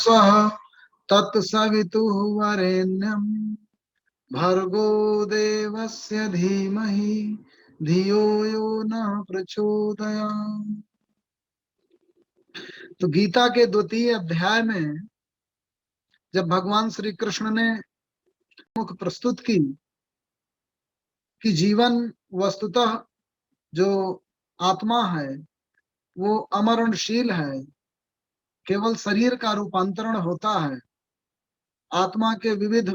स्वः तत्सवितुः वरेण्यं भर्गो देवस्य धीमहि धियो यो न प्रचोदयात्। तो गीता के द्वितीय अध्याय में जब भगवान श्री कृष्ण ने मुख प्रस्तुत की कि जीवन वस्तुतः जो आत्मा है वो अमरणशील है, केवल शरीर का रूपांतरण होता है। आत्मा के विविध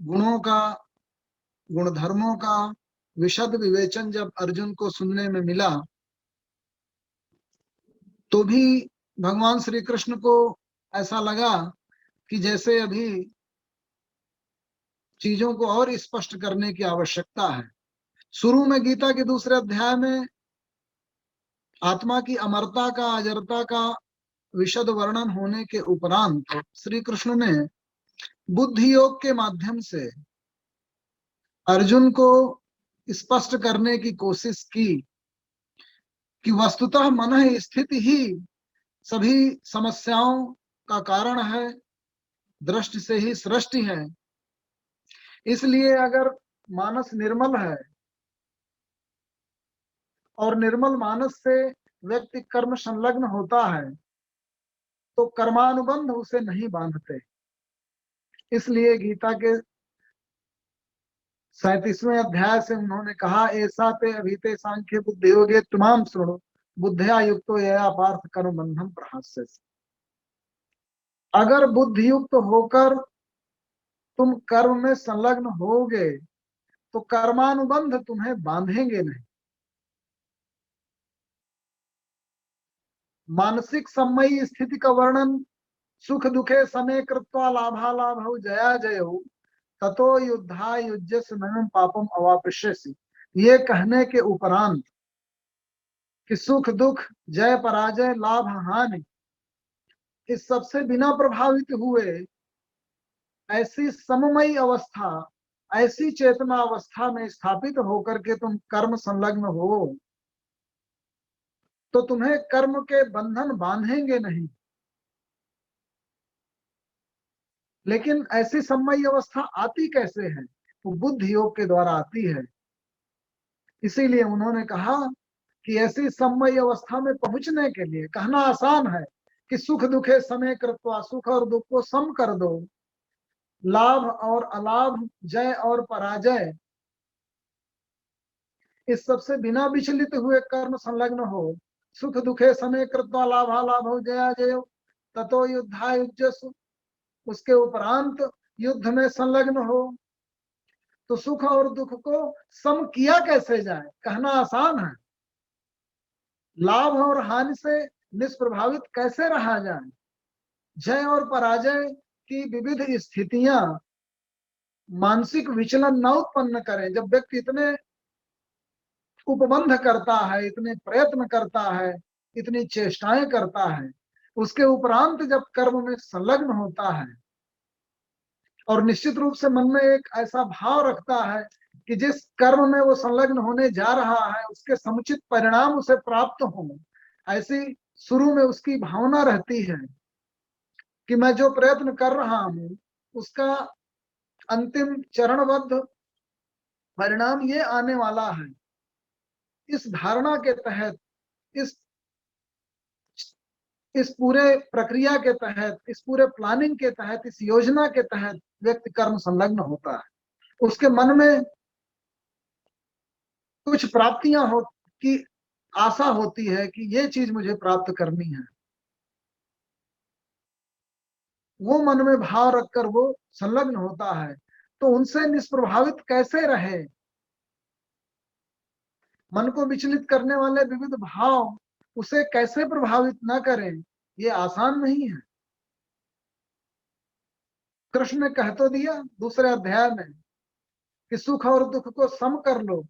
गुणों का, गुणधर्मों का विशद विवेचन जब अर्जुन को सुनने में मिला, तो भी भगवान श्री कृष्ण को ऐसा लगा कि जैसे अभी चीजों को और स्पष्ट करने की आवश्यकता है। शुरू में गीता के दूसरे अध्याय में आत्मा की अमरता का, अजरता का विशद वर्णन होने के उपरांत श्री कृष्ण ने बुद्धि योग के माध्यम से अर्जुन को स्पष्ट करने की कोशिश की कि वस्तुतः मन स्थिति ही सभी समस्याओं का कारण है, दृष्टि से ही सृष्टि है। इसलिए अगर मानस निर्मल है और निर्मल मानस से व्यक्ति कर्म संलग्न होता है तो कर्मानुबंध उसे नहीं बांधते। इसलिए गीता के 37वें अध्याय से उन्होंने कहा, ऐसा ते अभीते सांख्य बुद्धि योगे तुमाम श्रृणु बुद्धिया युक्तो यया पार्थ कर्म बंधम प्रहास्य। अगर बुद्धि युक्त होकर तुम कर्म में संलग्न होगे तो कर्मानुबंध तुम्हें बांधेंगे नहीं। मानसिक सम्मयी स्थिति का वर्णन सुख दुखे समय कृत्वा लाभालाभौ जया जयो ततो युद्धा युज्यस्य नयम पापम अवापश्यसि, ये कहने के उपरांत कि सुख दुख, जय पराजय, लाभ हानि, इस सबसे बिना प्रभावित हुए ऐसी सममयी अवस्था, ऐसी चेतना अवस्था में स्थापित होकर के तुम कर्म संलग्न हो तो तुम्हें कर्म के बंधन बांधेंगे नहीं। लेकिन ऐसी सम्मयी अवस्था आती कैसे है? वो बुद्धि योग के द्वारा आती है। इसीलिए उन्होंने कहा कि ऐसी सम्मयी अवस्था में पहुंचने के लिए कहना आसान है कि सुख दुखे समय कृत्वा, सुख और दुख को सम कर दो, लाभ और अलाभ, जय और पराजय, इस सबसे बिना विचलित हुए कर्म संलग्न हो। सुख दुखे समय कृत्वा लाभालाभ हो जया जयो ततो युद्धा युज्यसु, उसके उपरांत युद्ध में संलग्न हो। तो सुख और दुख को सम किया कैसे जाए? कहना आसान है। लाभ और हानि से निष्प्रभावित कैसे रहा जाए? जय और पराजय की विविध स्थितियां मानसिक विचलन न उत्पन्न करें। जब व्यक्ति इतने उपबंध करता है, इतने प्रयत्न करता है, इतनी चेष्टाएं करता है, उसके उपरांत जब कर्म में संलग्न होता है और निश्चित रूप से मन में एक ऐसा भाव रखता है कि जिस कर्म में वो संलग्न होने जा रहा है उसके समुचित परिणाम उसे प्राप्त हो, ऐसी शुरू में उसकी भावना रहती है कि मैं जो प्रयत्न कर रहा हूं उसका अंतिम चरणबद्ध परिणाम ये आने वाला है। इस धारणा के तहत, इस इस पूरे प्रक्रिया के तहत, इस पूरे प्लानिंग के तहत, इस योजना के तहत व्यक्ति कर्म संलग्न होता है। उसके मन में कुछ प्राप्तियां हो की आशा होती है कि ये चीज मुझे प्राप्त करनी है। वो मन में भाव रखकर वो संलग्न होता है। तो उनसे निष्प्रभावित कैसे रहे? मन को विचलित करने वाले विविध भाव उसे कैसे प्रभावित न करें, ये आसान नहीं है। कृष्ण ने कह तो दिया दूसरे अध्याय में कि सुख और दुख को सम कर लो,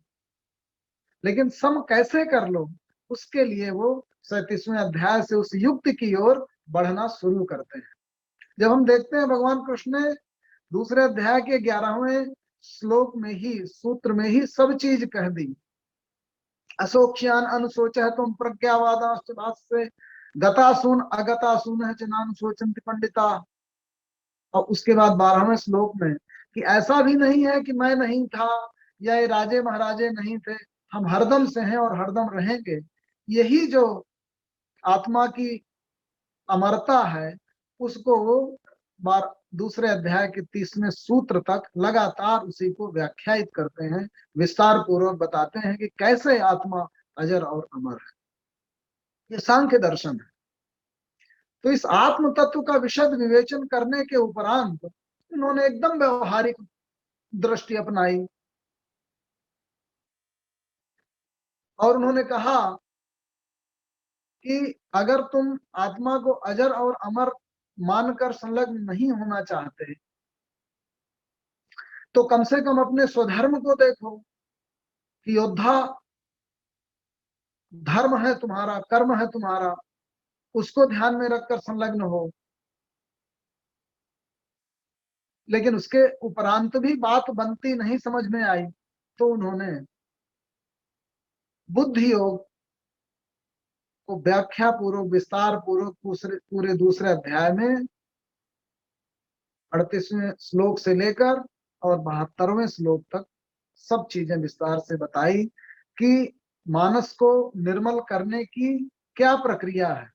लेकिन सम कैसे कर लो, उसके लिए वो 37वें अध्याय से उस युक्ति की ओर बढ़ना शुरू करते हैं। जब हम देखते हैं भगवान कृष्ण ने दूसरे अध्याय के 11वें श्लोक में ही, सूत्र में ही सब चीज कह दी। अशोक्ष्यान अनुशोच तुम प्रज्ञावादाश्च भाष्ये गतासून अगतासून है नाम सोचंति पंडिता। और उसके बाद 12वें श्लोक में कि ऐसा भी नहीं है कि मैं नहीं था या ये राजे महाराजे नहीं थे, हम हरदम से हैं और हरदम रहेंगे। यही जो आत्मा की अमरता है उसको वो बार दूसरे अध्याय के 30वें सूत्र तक लगातार उसी को व्याख्यायित करते हैं, विस्तार पूर्वक बताते हैं कि कैसे आत्मा अजर और अमर है। ये सांख्य दर्शन है। तो इस आत्म तत्व का विशद विवेचन करने के उपरांत उन्होंने एकदम व्यवहारिक दृष्टि अपनाई और उन्होंने कहा कि अगर तुम आत्मा को अजर और अमर मानकर संलग्न नहीं होना चाहते तो कम से कम अपने स्वधर्म को देखो कि योद्धा धर्म है तुम्हारा, कर्म है तुम्हारा, उसको ध्यान में रखकर संलग्न हो। लेकिन उसके उपरांत भी बात बनती नहीं समझ में आई तो उन्होंने बुद्धि योग को व्याख्या पूर्वक विस्तार पूर्वक पूरे दूसरे अध्याय में 38वें श्लोक से लेकर और 72वें श्लोक तक सब चीजें विस्तार से बताई कि मानस को निर्मल करने की क्या प्रक्रिया है,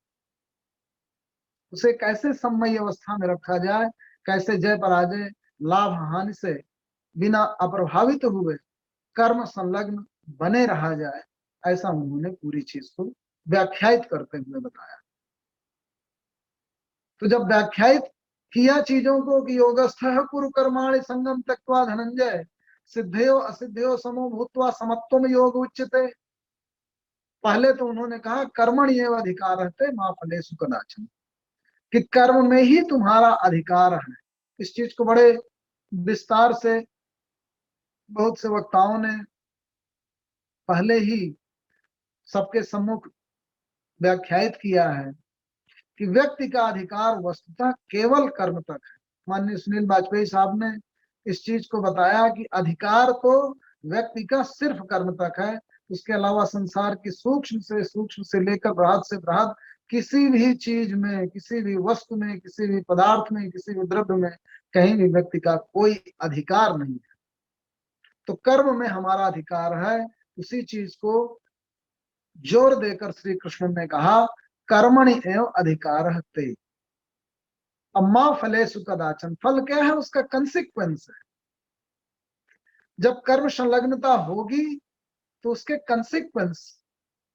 उसे कैसे सम्मय अवस्था में रखा जाए, कैसे जय पराजय लाभ हानि से बिना अप्रभावित हुए कर्म संलग्न बने रहा जाए, ऐसा उन्होंने पूरी चीज को व्याख्यायित करते हुए बताया। तो जब व्याख्यायित किया चीजों को कि योगस्थ कुरु कर्माणि संगम त्यक्त्वा धनंजय सिद्धयो असिद्धयो समो भूत्वा समत्वम योग उच्यते। पहले तो उन्होंने कहा कर्मणि एव अधिकार रहते मां फलेषु कदाचन, कि कर्म में ही तुम्हारा अधिकार है। इस चीज को बड़े विस्तार से बहुत से वक्ताओं ने पहले ही सबके सम्मुख व्याख्यायित किया है कि व्यक्ति का अधिकार वस्तुतः केवल कर्म तक है। माननीय सुनील वाजपेयी साहब ने इस चीज को बताया कि अधिकार तो व्यक्ति का सिर्फ कर्म तक है, उसके अलावा संसार की सूक्ष्म से लेकर बृहद से बृहद किसी भी चीज में, किसी भी वस्तु में, किसी भी पदार्थ में, किसी भी द्रव्य में कहीं भी व्यक्ति का कोई अधिकार नहीं है। तो कर्म में हमारा अधिकार है। उसी चीज को जोर देकर श्री कृष्ण ने कहा कर्मणि एवं अधिकार ते अम्मा फलेषु कदाचन। फल क्या है? उसका कंसिक्वेंस है। जब कर्म संलग्नता होगी तो उसके कंसिक्वेंस,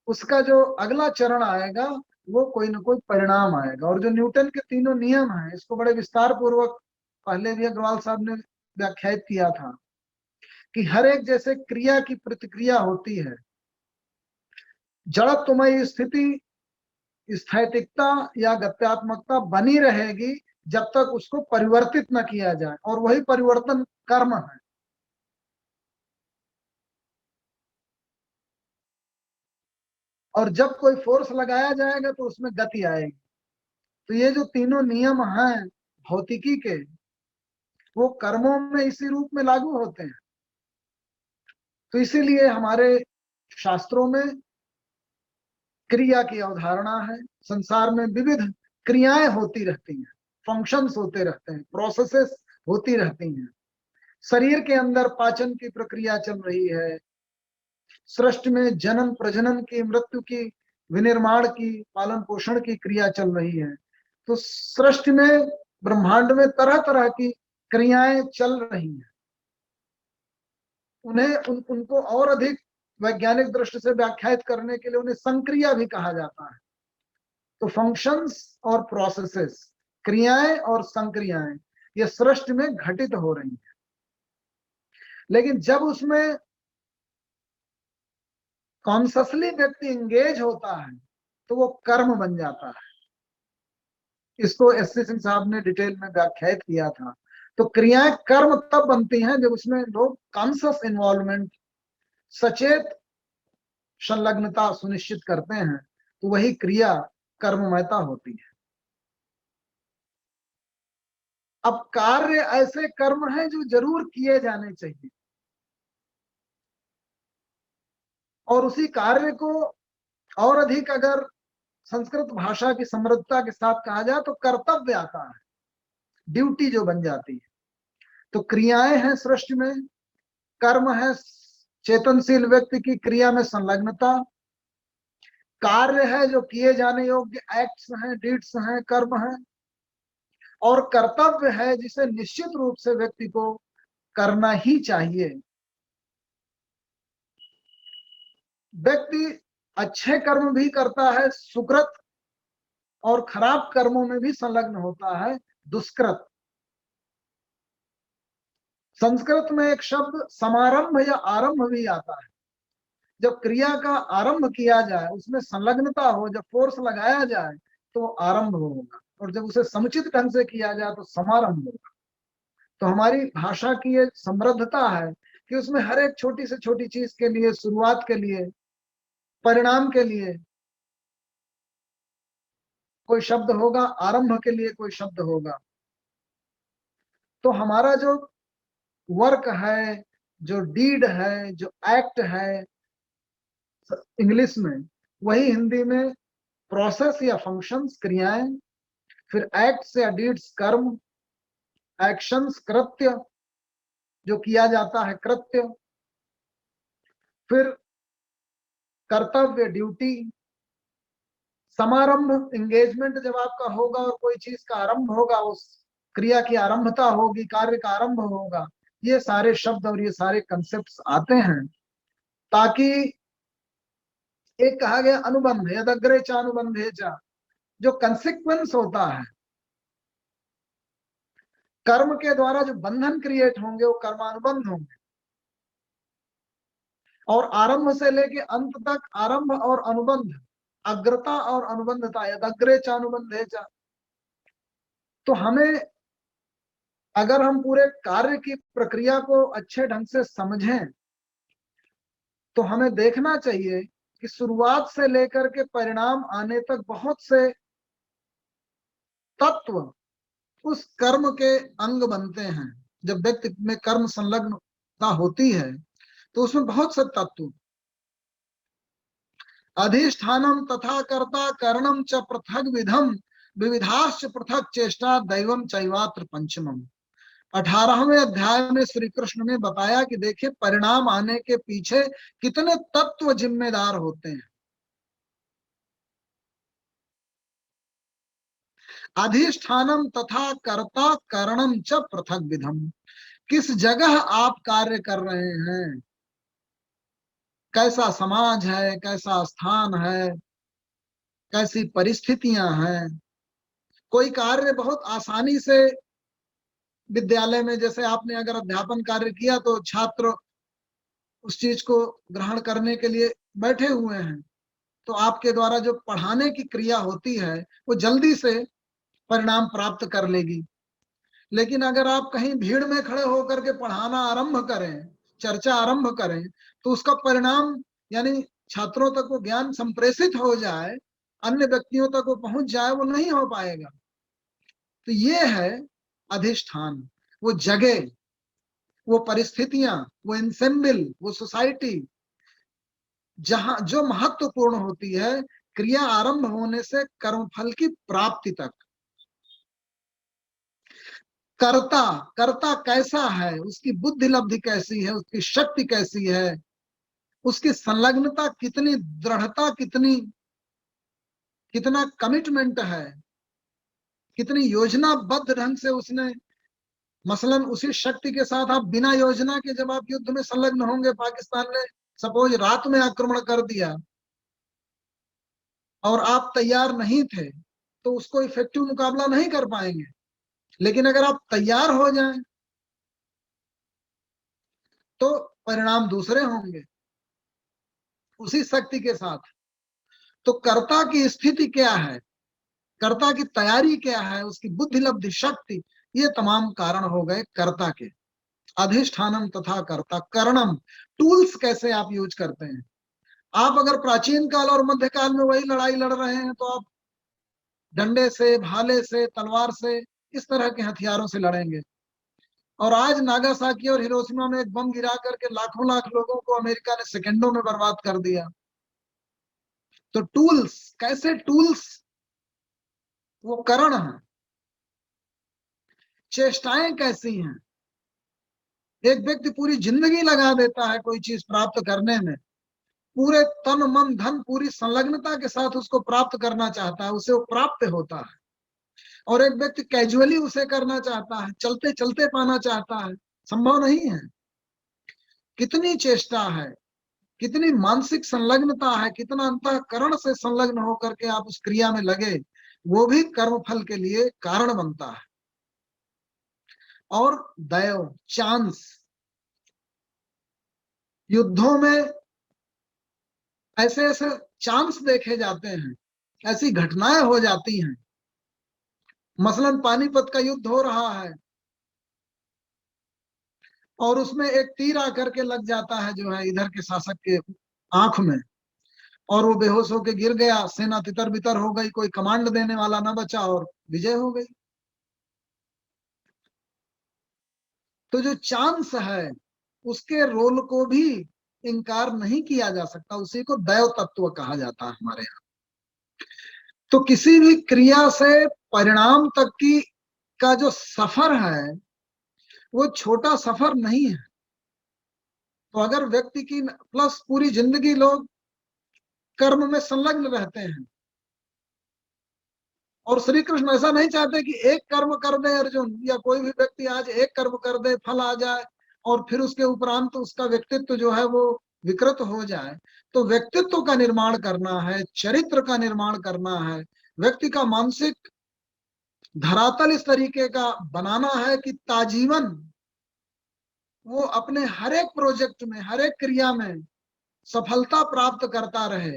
उसका जो अगला चरण आएगा वो कोई ना कोई परिणाम आएगा। और जो न्यूटन के तीनों नियम हैं, इसको बड़े विस्तार पूर्वक पहले भी अग्रवाल साहब ने व्याख्यायित किया था कि हर एक जैसे क्रिया की प्रतिक्रिया होती है, जड़त्वमयी स्थिति स्थैतिकता या गत्यात्मकता बनी रहेगी जब तक उसको परिवर्तित न किया जाए, और वही परिवर्तन कर्म है। और जब कोई फोर्स लगाया जाएगा तो उसमें गति आएगी। तो ये जो तीनों नियम हैं भौतिकी के, वो कर्मों में इसी रूप में लागू होते हैं। तो इसीलिए हमारे शास्त्रों में क्रिया की अवधारणा है। संसार में विविध क्रियाएं होती रहती हैं, फंक्शंस होते रहते हैं, प्रोसेसेस होती रहती हैं। शरीर के अंदर पाचन की प्रक्रिया चल रही है, सृष्टि में जनन प्रजनन की, मृत्यु की, विनिर्माण की, पालन पोषण की क्रिया चल रही है। तो सृष्टि में, ब्रह्मांड में तरह तरह की क्रियाएं चल रही हैं। उनको और अधिक वैज्ञानिक दृष्टि से व्याख्यायित करने के लिए उन्हें संक्रिया भी कहा जाता है। तो फंक्शंस और प्रोसेसेस, क्रियाएं और संक्रियाएं, ये सृष्टि में घटित हो रही हैं। लेकिन जब उसमें कॉन्शसली व्यक्ति एंगेज होता है तो वो कर्म बन जाता है। इसको एस.सी. सिंह साहब ने डिटेल में व्याख्यायित किया था। तो क्रियाएं कर्म तब बनती हैं जब उसमें लोग कॉन्शस इन्वॉल्वमेंट, सचेत संलग्नता सुनिश्चित करते हैं, तो वही क्रिया कर्ममयता होती है। अब कार्य ऐसे कर्म हैं जो जरूर किए जाने चाहिए, और उसी कार्य को और अधिक अगर संस्कृत भाषा की समृद्धता के साथ कहा जाए तो कर्तव्य आता है, ड्यूटी जो बन जाती है। तो क्रियाएं हैं सृष्टि में, कर्म है चेतनशील व्यक्ति की क्रिया में संलग्नता, कार्य है जो किए जाने योग्य एक्ट्स हैं, डीड्स हैं, कर्म है, और कर्तव्य है जिसे निश्चित रूप से व्यक्ति को करना ही चाहिए। व्यक्ति अच्छे कर्म भी करता है सुकृत, और खराब कर्मों में भी संलग्न होता है दुष्कृत। संस्कृत में एक शब्द समारंभ या आरंभ भी आता है। जब क्रिया का आरंभ किया जाए, उसमें संलग्नता हो, जब फोर्स लगाया जाए तो आरंभ होगा, और जब उसे समुचित ढंग से किया जाए तो समारंभ होगा। तो हमारी भाषा की ये समृद्धता है कि उसमें हर एक छोटी से छोटी चीज के लिए, शुरुआत के लिए, परिणाम के लिए कोई शब्द होगा, आरंभ के लिए कोई शब्द होगा। तो हमारा जो वर्क है, जो डीड है, जो एक्ट है इंग्लिश में, वही हिंदी में प्रोसेस या फंक्शंस क्रियाएं, फिर एक्ट्स या डीड्स कर्म, एक्शंस कृत्य जो किया जाता है कृत्य, फिर कर्तव्य ड्यूटी, समारंभ एंगेजमेंट जब आपका होगा और कोई चीज का आरंभ होगा, उस क्रिया की आरंभता होगी, कार्य का आरंभ होगा। ये सारे शब्द और ये सारे कंसेप्ट्स आते हैं ताकि एक कहा गया अनुबंध, यदग्रे च अनुबंधे च, जो कंसिक्वेंस होता है कर्म के द्वारा, जो बंधन क्रिएट होंगे वो कर्मानुबंध होंगे। और आरंभ से लेके अंत तक आरंभ और अनुबंध, अग्रता और अनुबंधता, यदग्रे च अनुबंधे च। तो हमें, अगर हम पूरे कार्य की प्रक्रिया को अच्छे ढंग से समझें तो हमें देखना चाहिए कि शुरुआत से लेकर के परिणाम आने तक बहुत से तत्व उस कर्म के अंग बनते हैं। जब व्यक्ति में कर्म संलग्नता होती है तो उसमें बहुत से तत्व, अधिष्ठानम तथा कर्ता करणम च पृथक विधम विविधाश्च पृथक चेष्टा दैवम चैवात्र पंचमम। 18वें अध्याय में श्री कृष्ण ने बताया कि देखिए, परिणाम आने के पीछे कितने तत्व जिम्मेदार होते हैं। अधिष्ठानम तथा कर्ता करणम च पृथक विधम, किस जगह आप कार्य कर रहे हैं, कैसा समाज है, कैसा स्थान है, कैसी परिस्थितियां हैं। कोई कार्य बहुत आसानी से विद्यालय में, जैसे आपने अगर अध्यापन कार्य किया तो छात्र उस चीज को ग्रहण करने के लिए बैठे हुए हैं, तो आपके द्वारा जो पढ़ाने की क्रिया होती है वो जल्दी से परिणाम प्राप्त कर लेगी। लेकिन अगर आप कहीं भीड़ में खड़े होकर के पढ़ाना आरंभ करें, चर्चा आरंभ करें, तो उसका परिणाम, यानी छात्रों तक वो ज्ञान संप्रेषित हो जाए, अन्य व्यक्तियों तक वो पहुंच जाए, वो नहीं हो पाएगा। तो ये है अधिष्ठान, वो जगह, वो परिस्थितियां, वो इंसेम्बल, वो सोसाइटी जहां जो महत्वपूर्ण होती है क्रिया आरंभ होने से कर्मफल की प्राप्ति तक। कर्ता, कर्ता कैसा है, उसकी बुद्धि लब्धि कैसी है, उसकी शक्ति कैसी है, उसकी संलग्नता कितनी, दृढ़ता कितनी, कितना कमिटमेंट है, कितनी योजनाबद्ध ढंग से उसने, मसलन उसी शक्ति के साथ आप बिना योजना के जब आप युद्ध में संलग्न होंगे, पाकिस्तान ने सपोज रात में आक्रमण कर दिया और आप तैयार नहीं थे, तो उसको इफेक्टिव मुकाबला नहीं कर पाएंगे। लेकिन अगर आप तैयार हो जाएं तो परिणाम दूसरे होंगे उसी शक्ति के साथ। तो कर्ता की स्थिति क्या है, कर्ता की तैयारी क्या है, उसकी बुद्धि लब्धि शक्ति, ये तमाम कारण हो गए कर्ता के। अधिष्ठानम तथा कर्ता करणम, टूल्स कैसे आप यूज करते हैं। आप अगर प्राचीन काल और मध्य काल में वही लड़ाई लड़ रहे हैं तो आप डंडे से, भाले से, तलवार से, इस तरह के हथियारों से लड़ेंगे। और आज नागासाकी और हिरोशिमा में एक बम गिरा करके लाखों लाख लोगों को अमेरिका ने सेकंडों में बर्बाद कर दिया। तो टूल्स, कैसे टूल्स? वो करण है। चेष्टाएं कैसी हैं? एक व्यक्ति पूरी जिंदगी लगा देता है कोई चीज प्राप्त करने में, पूरे तन मन धन पूरी संलग्नता के साथ उसको प्राप्त करना चाहता है, उसे वो प्राप्त होता है। और एक व्यक्ति कैजुअली उसे करना चाहता है, चलते चलते पाना चाहता है, संभव नहीं है। कितनी चेष्टा है, कितनी मानसिक संलग्नता है, कितना अंतःकरण से संलग्न होकर के आप उस क्रिया में लगे, वो भी कर्म फल के लिए कारण बनता है। और दैव, चांस, युद्धों में ऐसे ऐसे चांस देखे जाते हैं, ऐसी घटनाएं हो जाती हैं। मसलन पानीपत का युद्ध हो रहा है और उसमें एक तीर आकर के लग जाता है जो है इधर के शासक के आंख में, और वो बेहोश होकर गिर गया, सेना तितर बितर हो गई, कोई कमांड देने वाला ना बचा और विजय हो गई। तो जो चांस है उसके रोल को भी इनकार नहीं किया जा सकता, उसी को दैव तत्व कहा जाता है हमारे यहाँ। तो किसी भी क्रिया से परिणाम तक की का जो सफर है वो छोटा सफर नहीं है। तो अगर व्यक्ति की प्लस पूरी जिंदगी लोग कर्म में संलग्न रहते हैं, और श्री कृष्ण ऐसा नहीं चाहते कि एक कर्म कर दे अर्जुन, या कोई भी व्यक्ति आज एक कर्म कर दे, फल आ जाए और फिर उसके उपरांत उसका व्यक्तित्व जो है वो विकृत हो जाए। तो व्यक्तित्व का निर्माण करना है, चरित्र का निर्माण करना है, व्यक्ति का मानसिक धरातल इस तरीके का बनाना है कि ताजीवन वो अपने हर एक प्रोजेक्ट में, हर एक क्रिया में सफलता प्राप्त करता रहे,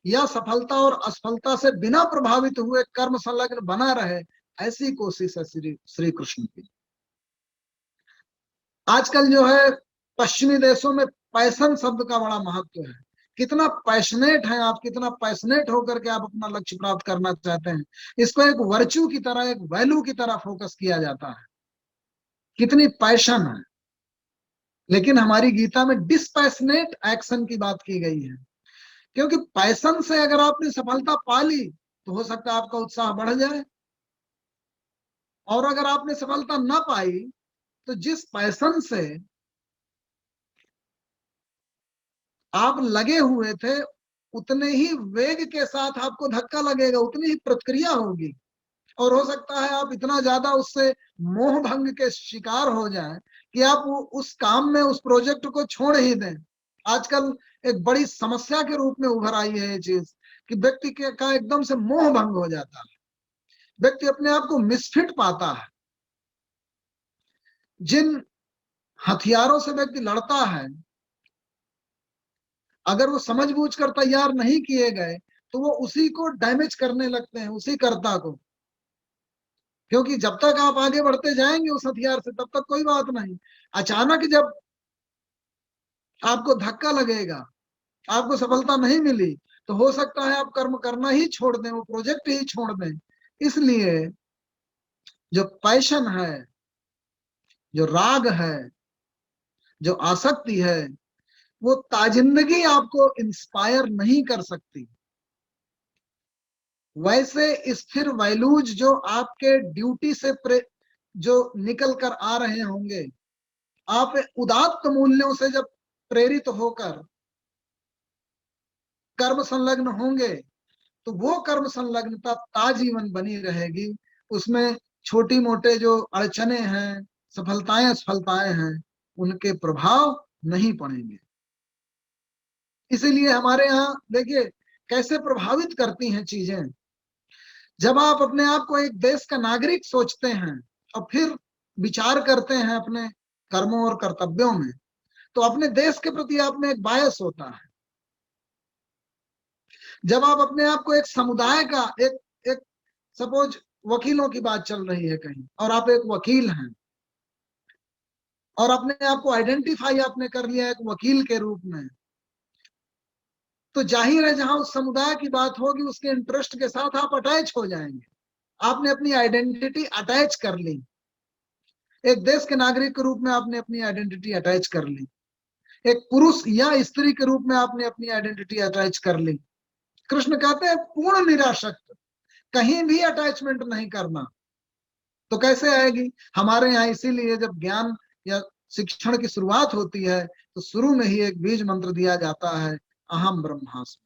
या सफलता और असफलता से बिना प्रभावित हुए कर्म संलग्न बना रहे, ऐसी कोशिश है श्री श्री कृष्ण की। आजकल जो है पश्चिमी देशों में पैशन शब्द का बड़ा महत्व है। कितना पैशनेट है आप, कितना पैशनेट होकर के आप अपना लक्ष्य प्राप्त करना चाहते हैं, इसको एक वर्च्यू की तरह, एक वैल्यू की तरह फोकस किया जाता है। कितनी पैशन है। लेकिन हमारी गीता में डिस्पैशनेट एक्शन की बात की गई है, क्योंकि पैशन से अगर आपने सफलता पा ली तो हो सकता है आपका उत्साह बढ़ जाए, और अगर आपने सफलता ना पाई तो जिस पैशन से आप लगे हुए थे उतने ही वेग के साथ आपको धक्का लगेगा, उतनी ही प्रतिक्रिया होगी, और हो सकता है आप इतना ज्यादा उससे मोह भंग के शिकार हो जाएं कि आप उस काम में, उस प्रोजेक्ट को छोड़ ही दें। आजकल एक बड़ी समस्या के रूप में उभर आई है ये चीज कि व्यक्ति का एकदम से मोह भंग हो जाता है, व्यक्ति अपने आप को मिसफिट पाता है। जिन हथियारों से व्यक्ति लड़ता है, अगर वो समझबूझ कर तैयार नहीं किए गए तो वो उसी को डैमेज करने लगते हैं, उसी कर्ता को। क्योंकि जब तक आप आगे बढ़ते जाएंगे उस हथियार से तब तक कोई बात नहीं, अचानक जब आपको धक्का लगेगा, आपको सफलता नहीं मिली, तो हो सकता है आप कर्म करना ही छोड़ दें, वो प्रोजेक्ट ही छोड़ दें। इसलिए जो पैशन है, जो राग है, जो आसक्ति है, वो ताजिंदगी आपको इंस्पायर नहीं कर सकती। वैसे स्थिर वैल्यूज जो आपके ड्यूटी से जो निकल कर आ रहे होंगे, आप उदात्त मूल्यों से जब प्रेरित होकर कर्म संलग्न होंगे तो वो कर्म संलग्नता ताजीवन बनी रहेगी। उसमें छोटी मोटे जो अड़चने हैं, सफलताएं असफलताएं हैं, उनके प्रभाव नहीं पड़ेंगे। इसीलिए हमारे यहाँ देखिए कैसे प्रभावित करती हैं चीजें। जब आप अपने आप को एक देश का नागरिक सोचते हैं और फिर विचार करते हैं अपने कर्मों और कर्तव्यों में, तो अपने देश के प्रति आप में एक बायस होता है। जब आप अपने आप को एक समुदाय का, एक सपोज वकीलों की बात चल रही है कहीं और आप एक वकील हैं और अपने आप को आइडेंटिफाई आपने कर लिया एक वकील के रूप में, तो जाहिर है जहां उस समुदाय की बात होगी उसके इंटरेस्ट के साथ आप अटैच हो जाएंगे। आपने अपनी आइडेंटिटी अटैच कर ली, एक देश के नागरिक के रूप में आपने अपनी आइडेंटिटी अटैच कर ली, एक पुरुष या स्त्री के रूप में आपने अपनी आइडेंटिटी अटैच कर ली। कृष्ण कहते हैं पूर्ण निरासक्त, कहीं भी अटैचमेंट नहीं करना। तो कैसे आएगी हमारे यहाँ? इसीलिए जब ज्ञान या शिक्षण की शुरुआत होती है तो शुरू में ही एक बीज मंत्र दिया जाता है, अहम ब्रह्मास्मि।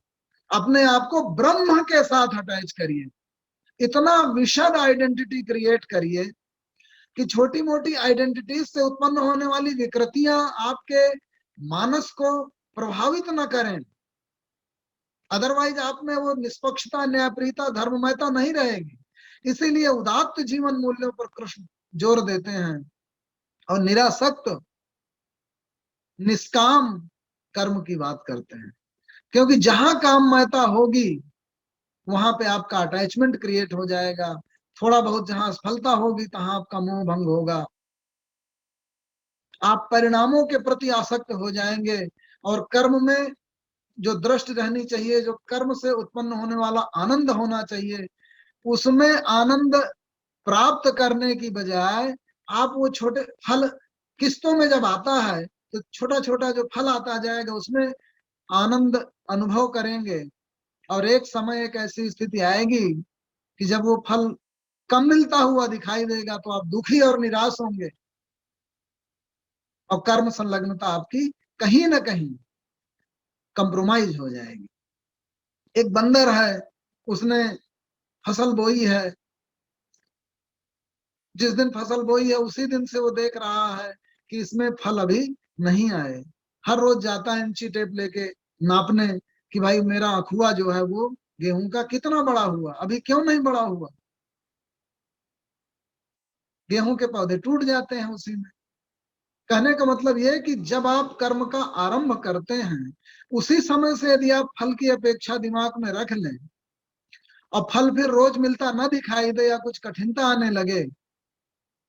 अपने आप को ब्रह्म के साथ अटैच करिए, इतना विशद आइडेंटिटी क्रिएट करिए कि छोटी मोटी आइडेंटिटीज से उत्पन्न होने वाली विकृतियां आपके मानस को प्रभावित न करें। अदरवाइज आप में वो निष्पक्षता, न्यायप्रियता, धर्ममयता नहीं रहेगी। इसीलिए उदात्त जीवन मूल्यों पर कृष्ण जोर देते हैं और निरासक्त निष्काम कर्म की बात करते हैं, क्योंकि जहां काममयता होगी वहां पे आपका अटैचमेंट क्रिएट हो जाएगा। थोड़ा बहुत जहां असफलता होगी तहां आपका मोह भंग होगा, आप परिणामों के प्रति आसक्त हो जाएंगे और कर्म में जो दृष्टि रहनी चाहिए, जो कर्म से उत्पन्न होने वाला आनंद होना चाहिए, उसमें आनंद प्राप्त करने की बजाय आप वो छोटे फल, किस्तों में जब आता है तो छोटा छोटा जो फल आता जाएगा उसमें आनंद अनुभव करेंगे। और एक समय एक ऐसी स्थिति आएगी कि जब वो फल कम मिलता हुआ दिखाई देगा तो आप दुखी और निराश होंगे और कर्म संलग्नता आपकी कहीं ना कहीं कंप्रोमाइज हो जाएगी। एक बंदर है, उसने फसल बोई है, जिस दिन फसल बोई है उसी दिन से वो देख रहा है कि इसमें फल अभी नहीं आए। हर रोज जाता है इंची टेप लेके नापने कि भाई मेरा अखुआ जो है वो गेहूं का कितना बड़ा हुआ, अभी क्यों नहीं बड़ा हुआ। गेहूं के पौधे टूट जाते हैं उसी में। कहने का मतलब यह है कि जब आप कर्म का आरंभ करते हैं उसी समय से यदि आप फल की अपेक्षा दिमाग में रख लें और फल फिर रोज मिलता न दिखाई दे या कुछ कठिनता आने लगे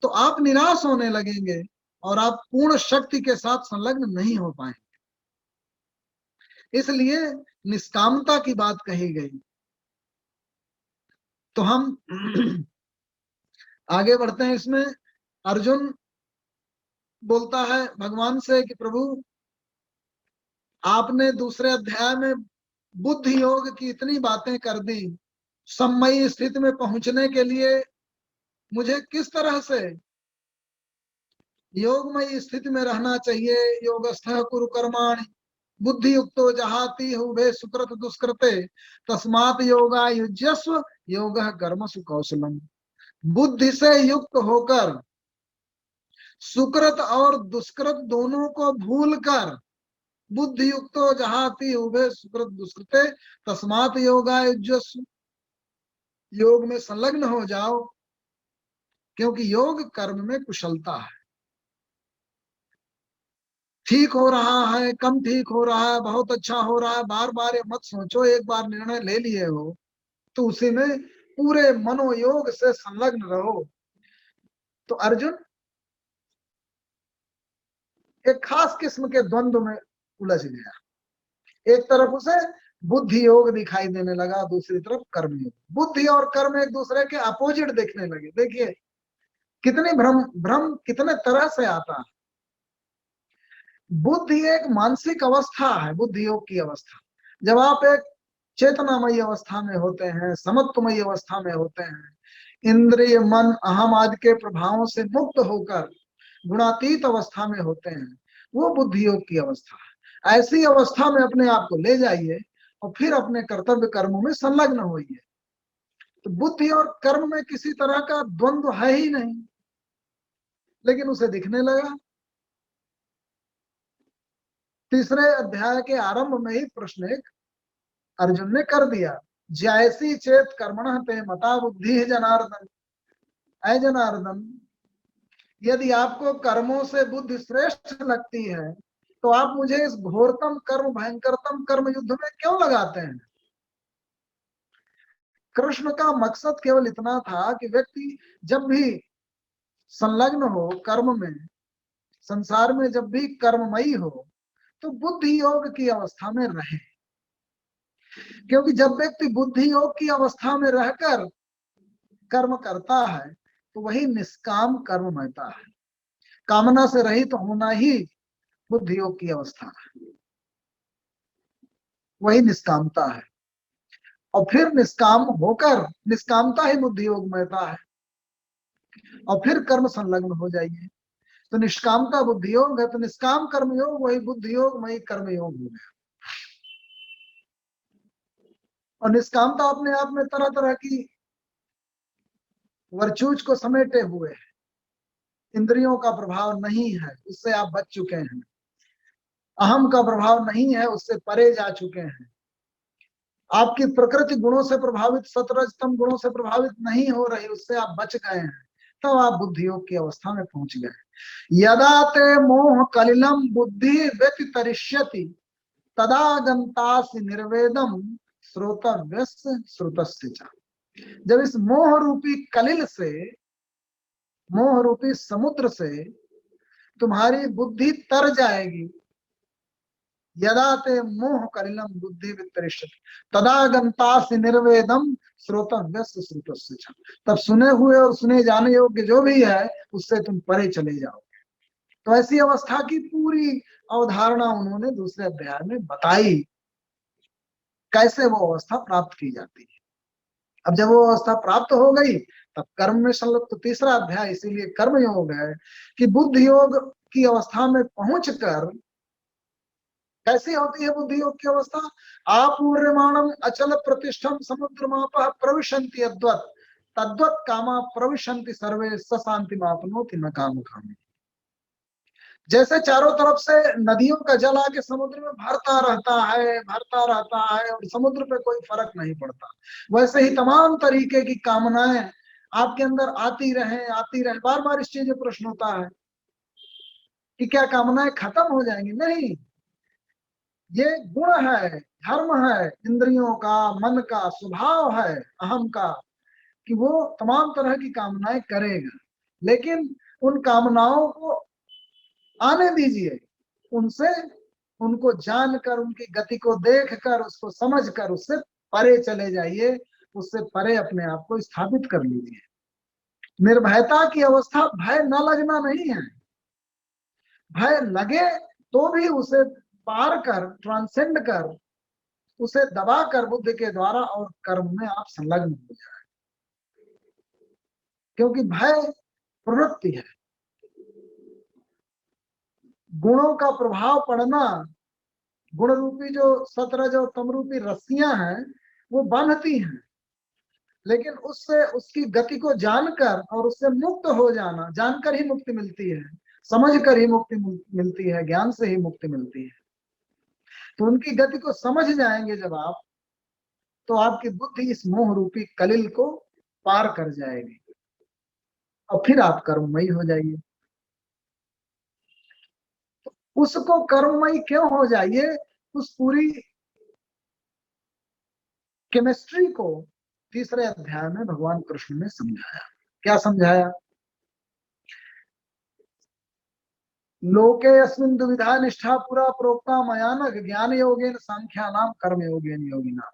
तो आप निराश होने लगेंगे और आप पूर्ण शक्ति के साथ संलग्न नहीं हो पाएंगे। इसलिए निष्कामता की बात कही गई। तो हम आगे बढ़ते हैं। इसमें अर्जुन बोलता है भगवान से कि प्रभु, आपने दूसरे अध्याय में बुद्धि योग की इतनी बातें कर दी, सम्मयी स्थिति में पहुंचने के लिए मुझे किस तरह से योगमयी स्थिति में रहना चाहिए। योगस्थः कुरु कर्माणि बुद्धि युक्तो जहाति हुबे सुकृत दुष्कृते तस्मात् योगा युज्यस्व योग कर्मसु कौशलम। बुद्धि से युक्त होकर सुकृत और दुष्कृत दोनों को भूलकर बुद्धि युक्तो जहाति हुबे सुकृत दुष्कृते तस्मात् योगा युज्यस्व, योग में संलग्न हो जाओ, क्योंकि योग कर्म में कुशलता है। ठीक हो रहा है, कम ठीक हो रहा है, बहुत अच्छा हो रहा है, बार बार ये मत सोचो। एक बार निर्णय ले लिए हो तो उसी में पूरे मनोयोग से संलग्न रहो। तो अर्जुन एक खास किस्म के द्वंद्व में उलझ गया। एक तरफ उसे बुद्धि योग दिखाई देने लगा, दूसरी तरफ कर्म योग। बुद्धि और कर्म एक दूसरे के अपोजिट देखने लगे। देखिए कितने भ्रम भ्रम कितने तरह से आता है। बुद्धि एक मानसिक अवस्था है, बुद्धि योग की अवस्था। जब आप एक चेतनामयी अवस्था में होते हैं, समत्वमयी अवस्था में होते हैं, इंद्रिय मन अहम आदि के प्रभावों से मुक्त होकर गुणातीत अवस्था में होते हैं, वो बुद्धि योग की अवस्था है। ऐसी अवस्था में अपने आप को ले जाइए और फिर अपने कर्तव्य कर्मों में संलग्न होइए। तो बुद्धि और कर्म में किसी तरह का द्वंद्व है ही नहीं, लेकिन उसे दिखने लगा। तीसरे अध्याय के आरंभ में ही प्रश्न एक अर्जुन ने कर दिया, जैसी चेत कर्मण ते मता बुद्धि जनार्दन। ऐ जनार्दन, यदि आपको कर्मों से बुद्धि श्रेष्ठ लगती है तो आप मुझे इस घोरतम कर्म, भयंकरतम कर्म युद्ध में क्यों लगाते हैं। कृष्ण का मकसद केवल इतना था कि व्यक्ति जब भी संलग्न हो कर्म में, संसार में जब भी कर्ममयी हो तो बुद्धि योग की अवस्था में रहे। क्योंकि जब व्यक्ति बुद्धि योग की अवस्था में रहकर कर्म करता है तो वही निष्काम कर्म रहता है। कामना से रहित तो होना ही बुद्धि योग की अवस्था है, वही निष्कामता है। और फिर निष्काम होकर, निष्कामता ही बुद्धि योगमयता है, और फिर कर्म संलग्न हो जाइए। तो निष्कामता बुद्धि योग है, तो निष्काम कर्म योग वही बुद्धि योग वही कर्म योग हो गया। और निष्कामता अपने आप में तरह तरह की वर्चूज को समेटे हुए है। इंद्रियों का प्रभाव नहीं है, उससे आप बच चुके हैं। अहम का प्रभाव नहीं है, उससे परे जा चुके हैं। आपकी प्रकृति गुणों से प्रभावित, सतरजतम गुणों से प्रभावित नहीं हो रही, उससे आप बच गए हैं। तब तो आप बुद्धि योग की अवस्था में पहुंच गए। यदा ते मोह कलिलम बुद्धि व्यतितरिष्यति तदा गंतासि निर्वेदम श्रोतव्यस्य श्रुतस्य च। जब इस मोह रूपी कलिल से, मोह रूपी समुद्र से तुम्हारी बुद्धि तर जाएगी, यदा ते मोह कलिलम बुद्धि वितरिष्यति तदा गंतासि निर्वेदम श्रोतव्यस्य श्रुतस्य च। तब सुने हुए और सुने जाने योग्य जो भी है उससे तुम परे चले जाओगे। तो ऐसी अवस्था की पूरी अवधारणा उन्होंने दूसरे अध्याय में बताई, कैसे वो अवस्था प्राप्त की जाती है। अब जब वो अवस्था प्राप्त हो गई तब कर्म में संलग्न। तो तीसरा अध्याय इसीलिए कर्म योग है कि बुद्धि योग की अवस्था में पहुंचकर कैसी होती है बुद्धि योग की अवस्था। आपूर्यमाणम अचल प्रतिष्ठम समुद्र माप प्रविशंति अद्वत तद्वत कामा प्रविशंति सर्वे स शांति मापनोति न काम खामी। जैसे चारों तरफ से नदियों का जल आके समुद्र में भरता रहता है, भरता रहता है, और समुद्र पे कोई फर्क नहीं पड़ता, वैसे ही तमाम तरीके की कामनाएं आपके अंदर आती रहे, आती रहे। बार बार इस चीज में प्रश्न होता है कि क्या कामनाएं खत्म हो जाएंगी? नहीं, ये गुण है, धर्म है इंद्रियों का, मन का, स्वभाव है अहम का कि वो तमाम तरह की कामनाएं करेगा। लेकिन उन कामनाओं को आने दीजिए, उनसे, उनको जानकर, उनकी गति को देखकर, उसको समझकर उससे परे चले जाइए, उससे परे अपने आप को स्थापित कर लीजिए। निर्भयता की अवस्था भय न लगना नहीं है, भय लगे तो भी उसे पार कर, ट्रांसेंड कर, उसे दबा कर बुद्धि के द्वारा और कर्म में आप संलग्न हो जाए, क्योंकि भय प्रवृत्ति है। गुणों का प्रभाव पड़ना, गुण रूपी जो सतरज और तम रूपी रस्सियां हैं वो बांधती हैं, लेकिन उससे, उसकी गति को जानकर और उससे मुक्त हो जाना, जानकर ही मुक्ति मिलती है, समझ कर ही मुक्ति मिलती है, ज्ञान से ही मुक्ति मिलती है। तो उनकी गति को समझ जाएंगे जब आप, तो आपकी बुद्धि इस मोह रूपी कलिल को पार कर जाएगी और फिर आप कर्ममयी हो जाइए। उसको कर्ममयी क्यों हो जाइए, उस पूरी केमिस्ट्री को तीसरे अध्याय में भगवान कृष्ण ने समझाया। क्या समझाया? लोके अस्मिन् दुविधा निष्ठा पुरा प्रोक्ता मयानक ज्ञान योगेन सांख्या नाम कर्म योगेन योगिना।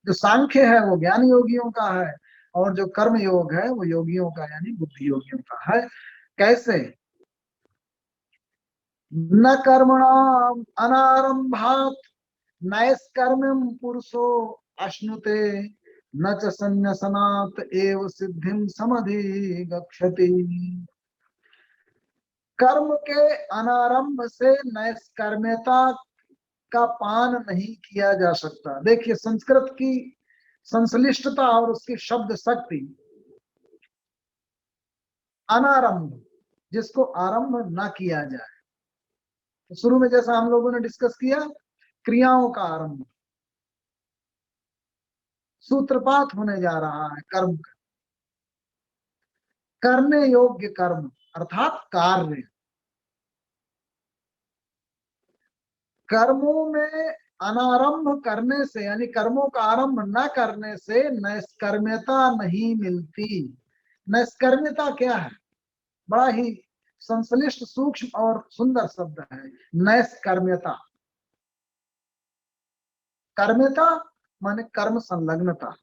जो सांख्य है वो ज्ञान योगियों का है, और जो कर्म योग है वो योगियों का यानी बुद्धि योगियों का है। कैसे? न कर्मणाम अनारंभात नैष्कर्म्यम पुरुषो अश्नुते न च संन्यासनात् एव सिद्धिं समधिगच्छति। कर्म के अनारंभ से नैष्कर्म्यता का पान नहीं किया जा सकता। देखिए संस्कृत की संश्लिष्टता और उसकी शब्द शक्ति। अनारंभ, जिसको आरंभ ना किया जाए। तो शुरू में जैसा हम लोगों ने डिस्कस किया, क्रियाओं का आरंभ, सूत्रपात होने जा रहा है कर्म का, करने योग्य कर्म अर्थात कार्य। कर्मों में अनारंभ करने से यानी कर्मों का आरंभ न करने से नैष्कर्म्यता नहीं मिलती। नैष्कर्म्यता क्या है? बड़ा ही संश्लिष्ट, सूक्ष्म और सुंदर शब्द है नैष्कर्म्यता। कर्म्यता माने कर्म संलग्नता,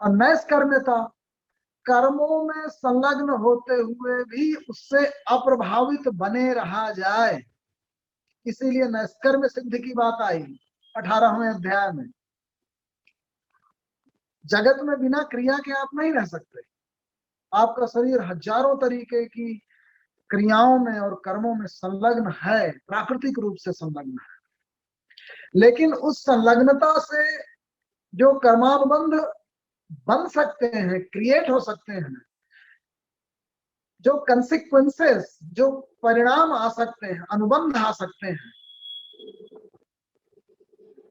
और नैष्कर्म्यता कर्मों में संलग्न होते हुए भी उससे अप्रभावित बने रहा जाए। इसीलिए नैष्कर्म्य सिद्धि की बात आई 18वें अध्याय में। जगत में बिना क्रिया के आप नहीं रह सकते। आपका शरीर हजारों तरीके की क्रियाओं में और कर्मों में संलग्न है, प्राकृतिक रूप से संलग्न है, लेकिन उस संलग्नता से जो कर्मानुबंध बन सकते हैं, क्रिएट हो सकते हैं, जो कंसिक्वेंसेस, जो परिणाम आ सकते हैं, अनुबंध आ सकते हैं,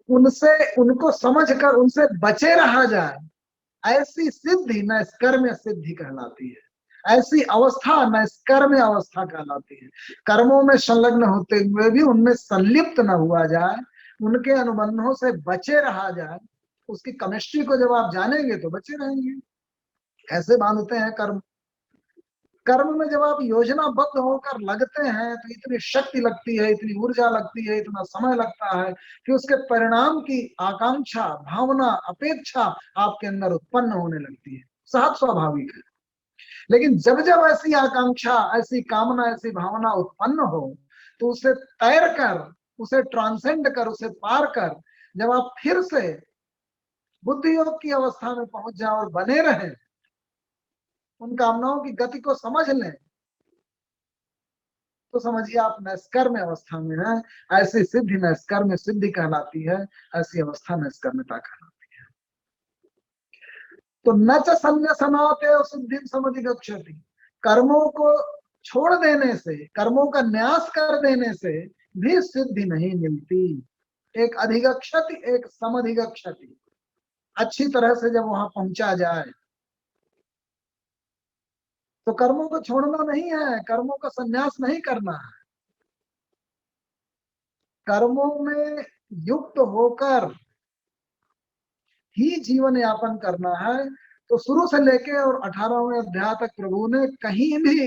उनसे, उनको समझकर उनसे बचे रहा जाए, ऐसी सिद्धि नैष्कर्म्य सिद्धि कहलाती है। ऐसी अवस्था नैष्कर्म्य अवस्था कहलाती है। कर्मों में संलग्न होते हुए भी उनमें संलिप्त न हुआ जाए, उनके अनुबंधों से बचे रहा जाए। उसकी केमिस्ट्री को जब आप जानेंगे तो बचे रहेंगे। ऐसे बांधते हैं कर्म। कर्म में जब आप योजनाबद्ध होकर लगते हैं तो इतनी शक्ति लगती है, इतनी ऊर्जा लगती है, इतना समय लगता है कि उसके परिणाम की आकांक्षा, भावना, अपेक्षा आपके अंदर उत्पन्न होने लगती है। सहज स्वाभाविक है। लेकिन जब जब ऐसी आकांक्षा, ऐसी कामना, ऐसी भावना उत्पन्न हो तो उसे तैर कर, उसे ट्रांसेंड कर, उसे पार कर जब आप फिर से बुद्धि योग की अवस्था में पहुंच जाए और बने रहे, उन कामनाओं की गति को समझ लें, तो समझिए आप नैष्कर्म्य अवस्था में हैं। ऐसी सिद्धि नैष्कर्म्य सिद्धि कहलाती है। ऐसी अवस्था नैष्कर्म्यता कहलाती है। तो न च संन्यासनाते सिद्धि समधिगच्छति, कर्मों को छोड़ देने से, कर्मों का न्यास कर देने से भी सिद्धि नहीं मिलती। एक अधिगच्छति, एक समधिगच्छति। अच्छी तरह से जब वहां पहुंचा जाए तो कर्मों को छोड़ना नहीं है, कर्मों का संन्यास नहीं करना है, कर्मों में युक्त होकर ही जीवन यापन करना है। तो शुरू से लेके और 18वें अध्याय तक प्रभु ने कहीं भी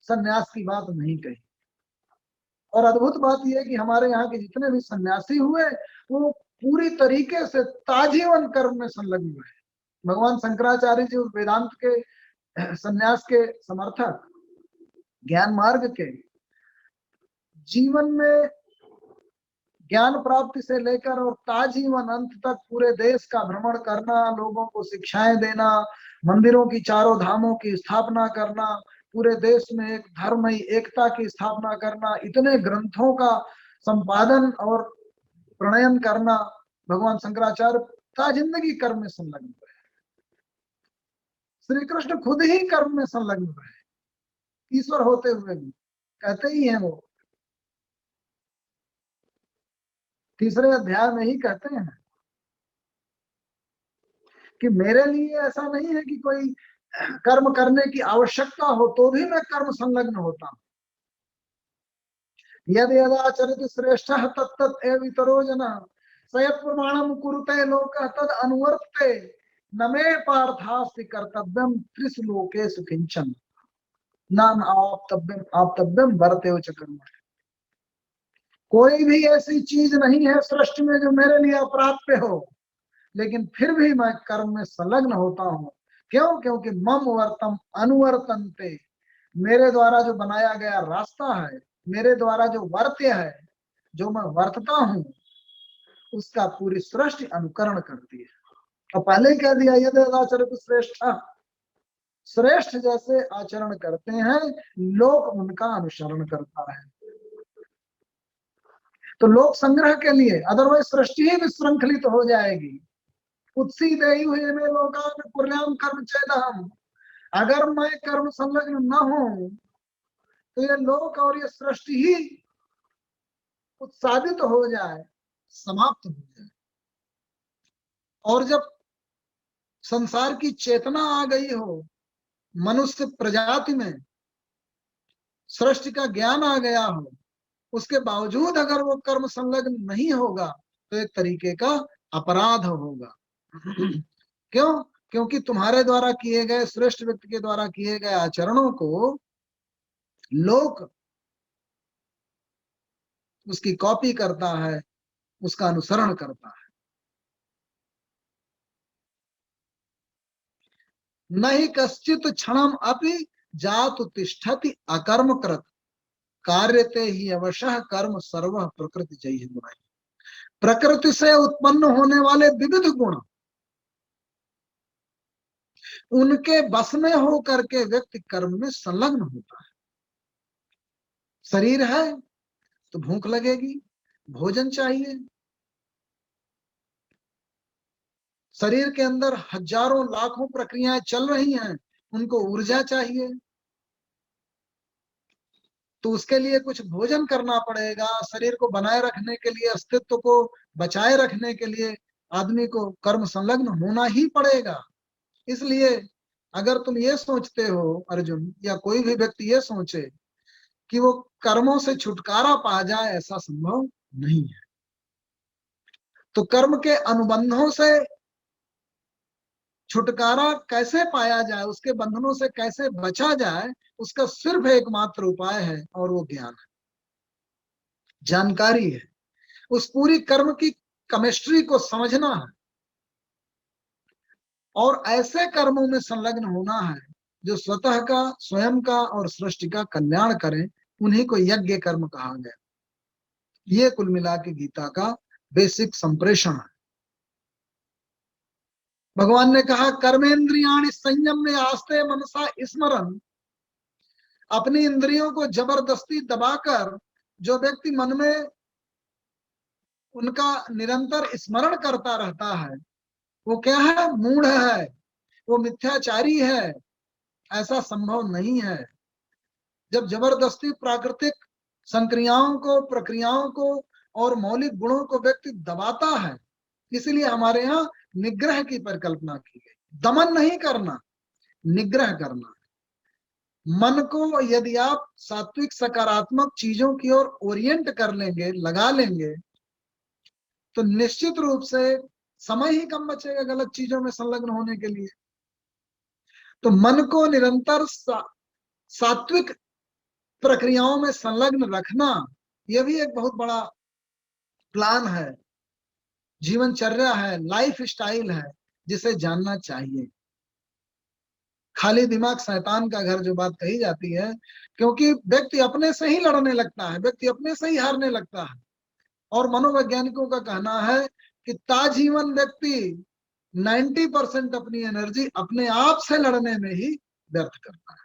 सन्यास की बात नहीं कही। और अद्भुत बात यह है कि हमारे यहाँ के जितने भी सन्यासी हुए वो पूरी तरीके से ताजीवन कर्म में संलग्न हुए। भगवान शंकराचार्य जी उस वेदांत के सन्यास के समर्थक, ज्ञान मार्ग के, जीवन में ज्ञान प्राप्ति से लेकर और ताजीवन अंत तक पूरे देश का भ्रमण करना, लोगों को शिक्षाएं देना, मंदिरों की, चारों धामों की स्थापना करना, पूरे देश में एक धर्ममयी एकता की स्थापना करना, इतने ग्रंथों का संपादन और प्रणयन करना, भगवान शंकराचार्य ता जिंदगी कर्म में संलग्न रहे। श्री कृष्ण खुद ही कर्म में संलग्न रहे, ईश्वर होते हुए भी कहते ही हैं वो, तीसरे अध्याय में ही कहते हैं कि मेरे लिए ऐसा नहीं है कि कोई कर्म करने की आवश्यकता हो तो भी मैं कर्म संलग्न होता हूं। यद यदाचरति श्रेष्ठ तत्तत् एव इतरो जनः सयत् प्रमाणम कुरुते लोकः तद अनुवर्तते न मे पार्थास्ति कर्तव्यम त्रिश्लोकेषु किंचन न आप्तव्यम वर्तेव च कर्म। कोई भी ऐसी चीज नहीं है सृष्टि में जो मेरे लिए अप्राप्य हो, लेकिन फिर भी मैं कर्म में संलग्न होता हूँ। क्यों? क्योंकि मम वर्तम अनुवर्तन्ते, मेरे द्वारा जो बनाया गया रास्ता है, मेरे द्वारा जो वर्त्य है, जो मैं वर्तता हूँ, उसका पूरी सृष्टि अनुकरण करती है। और पहले ही कह दिया यदि आचरित श्रेष्ठ, श्रेष्ठ जैसे आचरण करते हैं लोक उनका अनुसरण करता है। तो लोक संग्रह के लिए, अदरवाइज सृष्टि ही विश्रृंखलित हो जाएगी। उत्सी देयु में लोकान कुर्याम कर्म चेदहम, अगर मैं कर्म संलग्न न हूं तो ये लोक और ये सृष्टि ही उत्सादित हो जाए, समाप्त हो जाए। और जब संसार की चेतना आ गई हो, मनुष्य प्रजाति में सृष्टि का ज्ञान आ गया हो, उसके बावजूद अगर वो कर्म संलग्न नहीं होगा तो एक तरीके का अपराध होगा। क्यों? क्योंकि तुम्हारे द्वारा किए गए, श्रेष्ठ व्यक्ति के द्वारा किए गए आचरणों को लोक उसकी कॉपी करता है, उसका अनुसरण करता है। नहीं कश्चित क्षणम अपि जातु तिष्ठति अकर्म कृत कार्यते ही अवश्य कर्म सर्व प्रकृति जय। प्रकृति से उत्पन्न होने वाले विविध गुण उनके बस में हो करके व्यक्ति कर्म में संलग्न होता है। शरीर है तो भूख लगेगी, भोजन चाहिए। शरीर के अंदर हजारों लाखों प्रक्रियाएं चल रही हैं, उनको ऊर्जा चाहिए, तो उसके लिए कुछ भोजन करना पड़ेगा। शरीर को बनाए रखने के लिए, अस्तित्व को बचाए रखने के लिए आदमी को कर्म संलग्न होना ही पड़ेगा। इसलिए अगर तुम ये सोचते हो अर्जुन, या कोई भी व्यक्ति ये सोचे कि वो कर्मों से छुटकारा पा जाए, ऐसा संभव नहीं है। तो कर्म के अनुबंधों से छुटकारा कैसे पाया जाए, उसके बंधनों से कैसे बचा जाए, उसका सिर्फ एकमात्र उपाय है, और वो ज्ञान है, जानकारी है। उस पूरी कर्म की केमिस्ट्री को समझना है, और ऐसे कर्मों में संलग्न होना है जो स्वतः का, स्वयं का और सृष्टि का कल्याण करें। उन्हीं को यज्ञ कर्म कहा गया। ये कुल मिला के गीता का बेसिक संप्रेषण है। भगवान ने कहा कर्मेंद्रियाणि संयम में आस्ते मनसा स्मरन। अपनी इंद्रियों को जबरदस्ती दबाकर जो व्यक्ति मन में उनका निरंतर स्मरण करता रहता है, वो क्या है? मूढ़ है, वो मिथ्याचारी है। ऐसा संभव नहीं है। जब जबरदस्ती प्राकृतिक संक्रियाओं को, प्रक्रियाओं को और मौलिक गुणों को व्यक्ति दबाता है, इसलिए हमारे यहाँ निग्रह की परिकल्पना की गई। दमन नहीं करना, निग्रह करना। मन को यदि आप सात्विक सकारात्मक चीजों की ओर ओरिएंट कर लेंगे, लगा लेंगे, तो निश्चित रूप से समय ही कम बचेगा गलत चीजों में संलग्न होने के लिए। तो मन को निरंतर सात्विक प्रक्रियाओं में संलग्न रखना, यह भी एक बहुत बड़ा प्लान है, जीवनचर्या है, लाइफ स्टाइल है, जिसे जानना चाहिए। खाली दिमाग शैतान का घर, जो बात कही जाती है, क्योंकि व्यक्ति अपने से ही लड़ने लगता है, व्यक्ति अपने से ही हारने लगता है। और मनोवैज्ञानिकों का कहना है कि ताजीवन व्यक्ति 90% अपनी एनर्जी अपने आप से लड़ने में ही व्यर्थ करता है।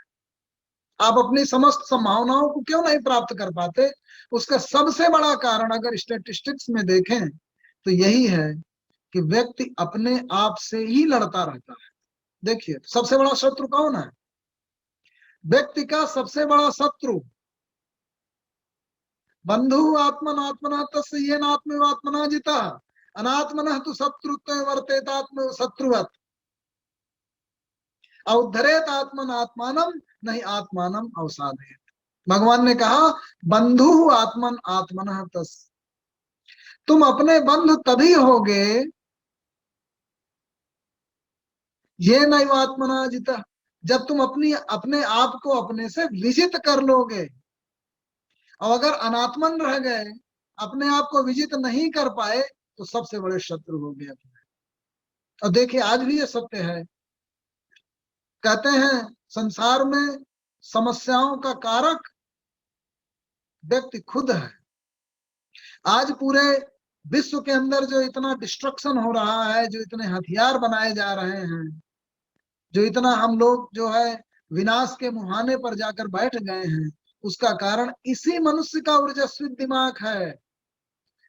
आप अपनी समस्त संभावनाओं को क्यों नहीं प्राप्त कर पाते? उसका सबसे बड़ा कारण अगर स्टैटिस्टिक्स में देखें तो यही है कि व्यक्ति अपने आप से ही लड़ता रहता है। देखिए, सबसे बड़ा शत्रु कौन है? व्यक्ति का सबसे बड़ा शत्रु बंधु आत्मन आत्मना तस्य येन आत्मना जिता अनात्मनः तु शत्रुत्वे वर्तेतात्म शत्रुवत् औद्धरेत आत्मन आत्मानम नहीं आत्मानम अवसादेत। भगवान ने कहा बंधु आत्मन आत्मनः तस्य, तुम अपने बंधु तभी होगे ये नैव आत्मना जिता, जब तुम अपने आप को अपने से विजित कर लोगे। और अगर अनात्मन रह गए, अपने आप को विजित नहीं कर पाए, तो सबसे बड़े शत्रु हो गए। और देखिए, आज भी ये सत्य है। कहते हैं संसार में समस्याओं का कारक व्यक्ति खुद है। आज पूरे विश्व के अंदर जो इतना डिस्ट्रक्शन हो रहा है, जो इतने हथियार बनाए जा रहे हैं, जो इतना हम लोग जो है विनाश के मुहाने पर जाकर बैठ गए हैं, उसका कारण इसी मनुष्य का ऊर्जास्वी दिमाग है।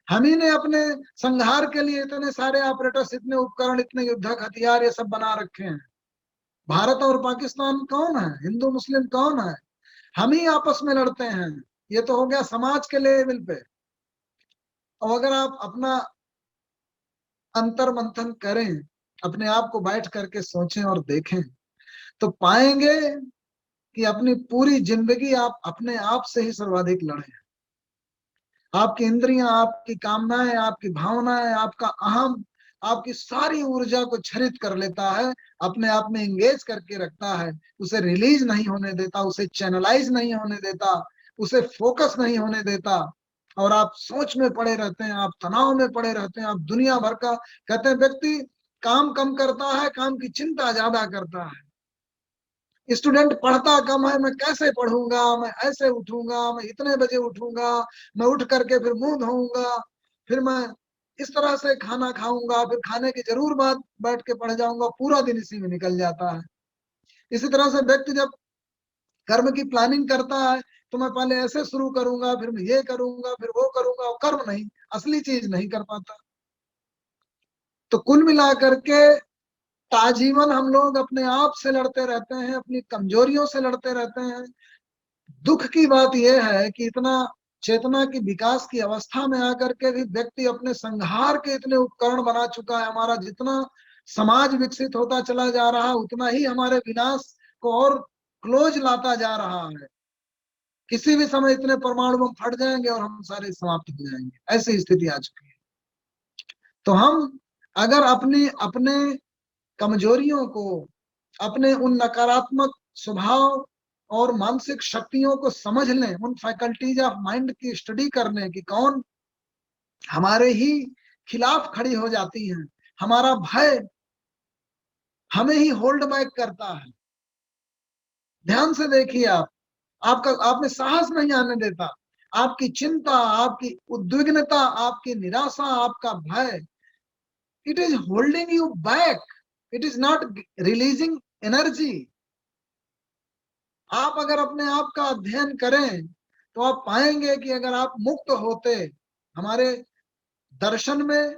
हम ही ने अपने संहार के लिए इतने सारे ऑपरेटर्स, इतने उपकरण, इतने युद्धक हथियार ये सब बना रखे हैं। भारत और पाकिस्तान कौन है? हिंदू मुस्लिम कौन है? हम ही आपस में लड़ते हैं। ये तो हो गया समाज के लेवल पे। और अगर आप अपना अंतर मंथन करें, अपने आप को बैठ करके सोचें और देखें, तो पाएंगे कि अपनी पूरी जिंदगी आप अपने आप से ही सर्वाधिक लड़े। आपकी इंद्रियां, आपकी कामनाएं, आपकी भावनाएं, आपका अहम आपकी सारी ऊर्जा को छरित कर लेता है, अपने आप में एंगेज करके रखता है, उसे रिलीज नहीं होने देता, उसे चैनलाइज नहीं होने देता, उसे फोकस नहीं होने देता। और आप सोच में पड़े रहते हैं, आप तनाव में पड़े रहते हैं, आप दुनिया भर का, कहते हैं व्यक्ति काम कम करता है, काम की चिंता ज्यादा करता है। स्टूडेंट पढ़ता कम है, मैं कैसे पढ़ूंगा, मैं ऐसे उठूंगा, मैं इतने बजे उठूंगा, मैं उठ करके फिर मुंह धोऊंगा, फिर मैं इस तरह से खाना खाऊंगा, फिर खाने की जरूर बात बैठ के पढ़ जाऊंगा, पूरा दिन इसी में निकल जाता है। इसी तरह से व्यक्ति जब कर्म की प्लानिंग करता है तो मैं पहले ऐसे शुरू करूंगा, फिर मैं ये करूंगा, फिर वो करूंगा, और कर्म नहीं, असली चीज नहीं कर पाता। तो कुल मिलाकर के आजीवन हम लोग अपने आप से लड़ते रहते हैं, अपनी कमजोरियों से लड़ते रहते हैं। दुख की बात यह है कि इतना चेतना की विकास की अवस्था में आकर के भी व्यक्ति अपने संहार के इतने उपकरण बना चुका है। हमारा जितना समाज विकसित होता चला जा रहा है उतना ही हमारे विनाश को और क्लोज लाता जा रहा है। किसी भी समय इतने परमाणु बम फट जाएंगे और हम सारे समाप्त हो जाएंगे, ऐसी स्थिति आ चुकी है। तो हम अगर अपने अपने कमजोरियों को, अपने उन नकारात्मक स्वभाव और मानसिक शक्तियों को समझ लें, उन फैकल्टीज ऑफ माइंड की स्टडी कर लें कि कौन हमारे ही खिलाफ खड़ी हो जाती हैं। हमारा भय हमें ही होल्ड बैक करता है। ध्यान से देखिए, आप में साहस नहीं आने देता। आपकी चिंता, आपकी उद्विग्नता, आपकी निराशा, आपका भय, it is holding you back, it is not releasing energy. आप अगर अपने आप का अध्ययन करें तो आप पाएंगे कि अगर आप मुक्त होते, हमारे दर्शन में,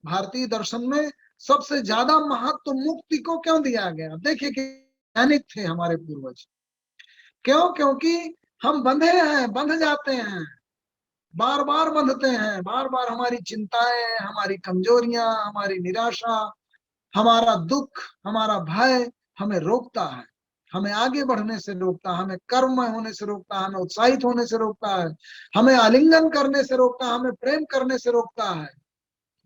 भारतीय दर्शन में सबसे ज्यादा महत्व मुक्ति को क्यों दिया गया। देखिए कि वैज्ञानिक थे हमारे पूर्वज, क्यों? क्योंकि हम बंधे हैं, बंध जाते हैं, बार बार बंधते हैं, बार बार हमारी चिंताएं, हमारी कमजोरियां, हमारी निराशा, हमारा दुख, हमारा भय हमें रोकता है, हमें आगे बढ़ने से रोकता है, हमें कर्म होने से रोकता है, हमें उत्साहित होने से रोकता है, हमें आलिंगन करने से रोकता है, हमें प्रेम करने से रोकता है,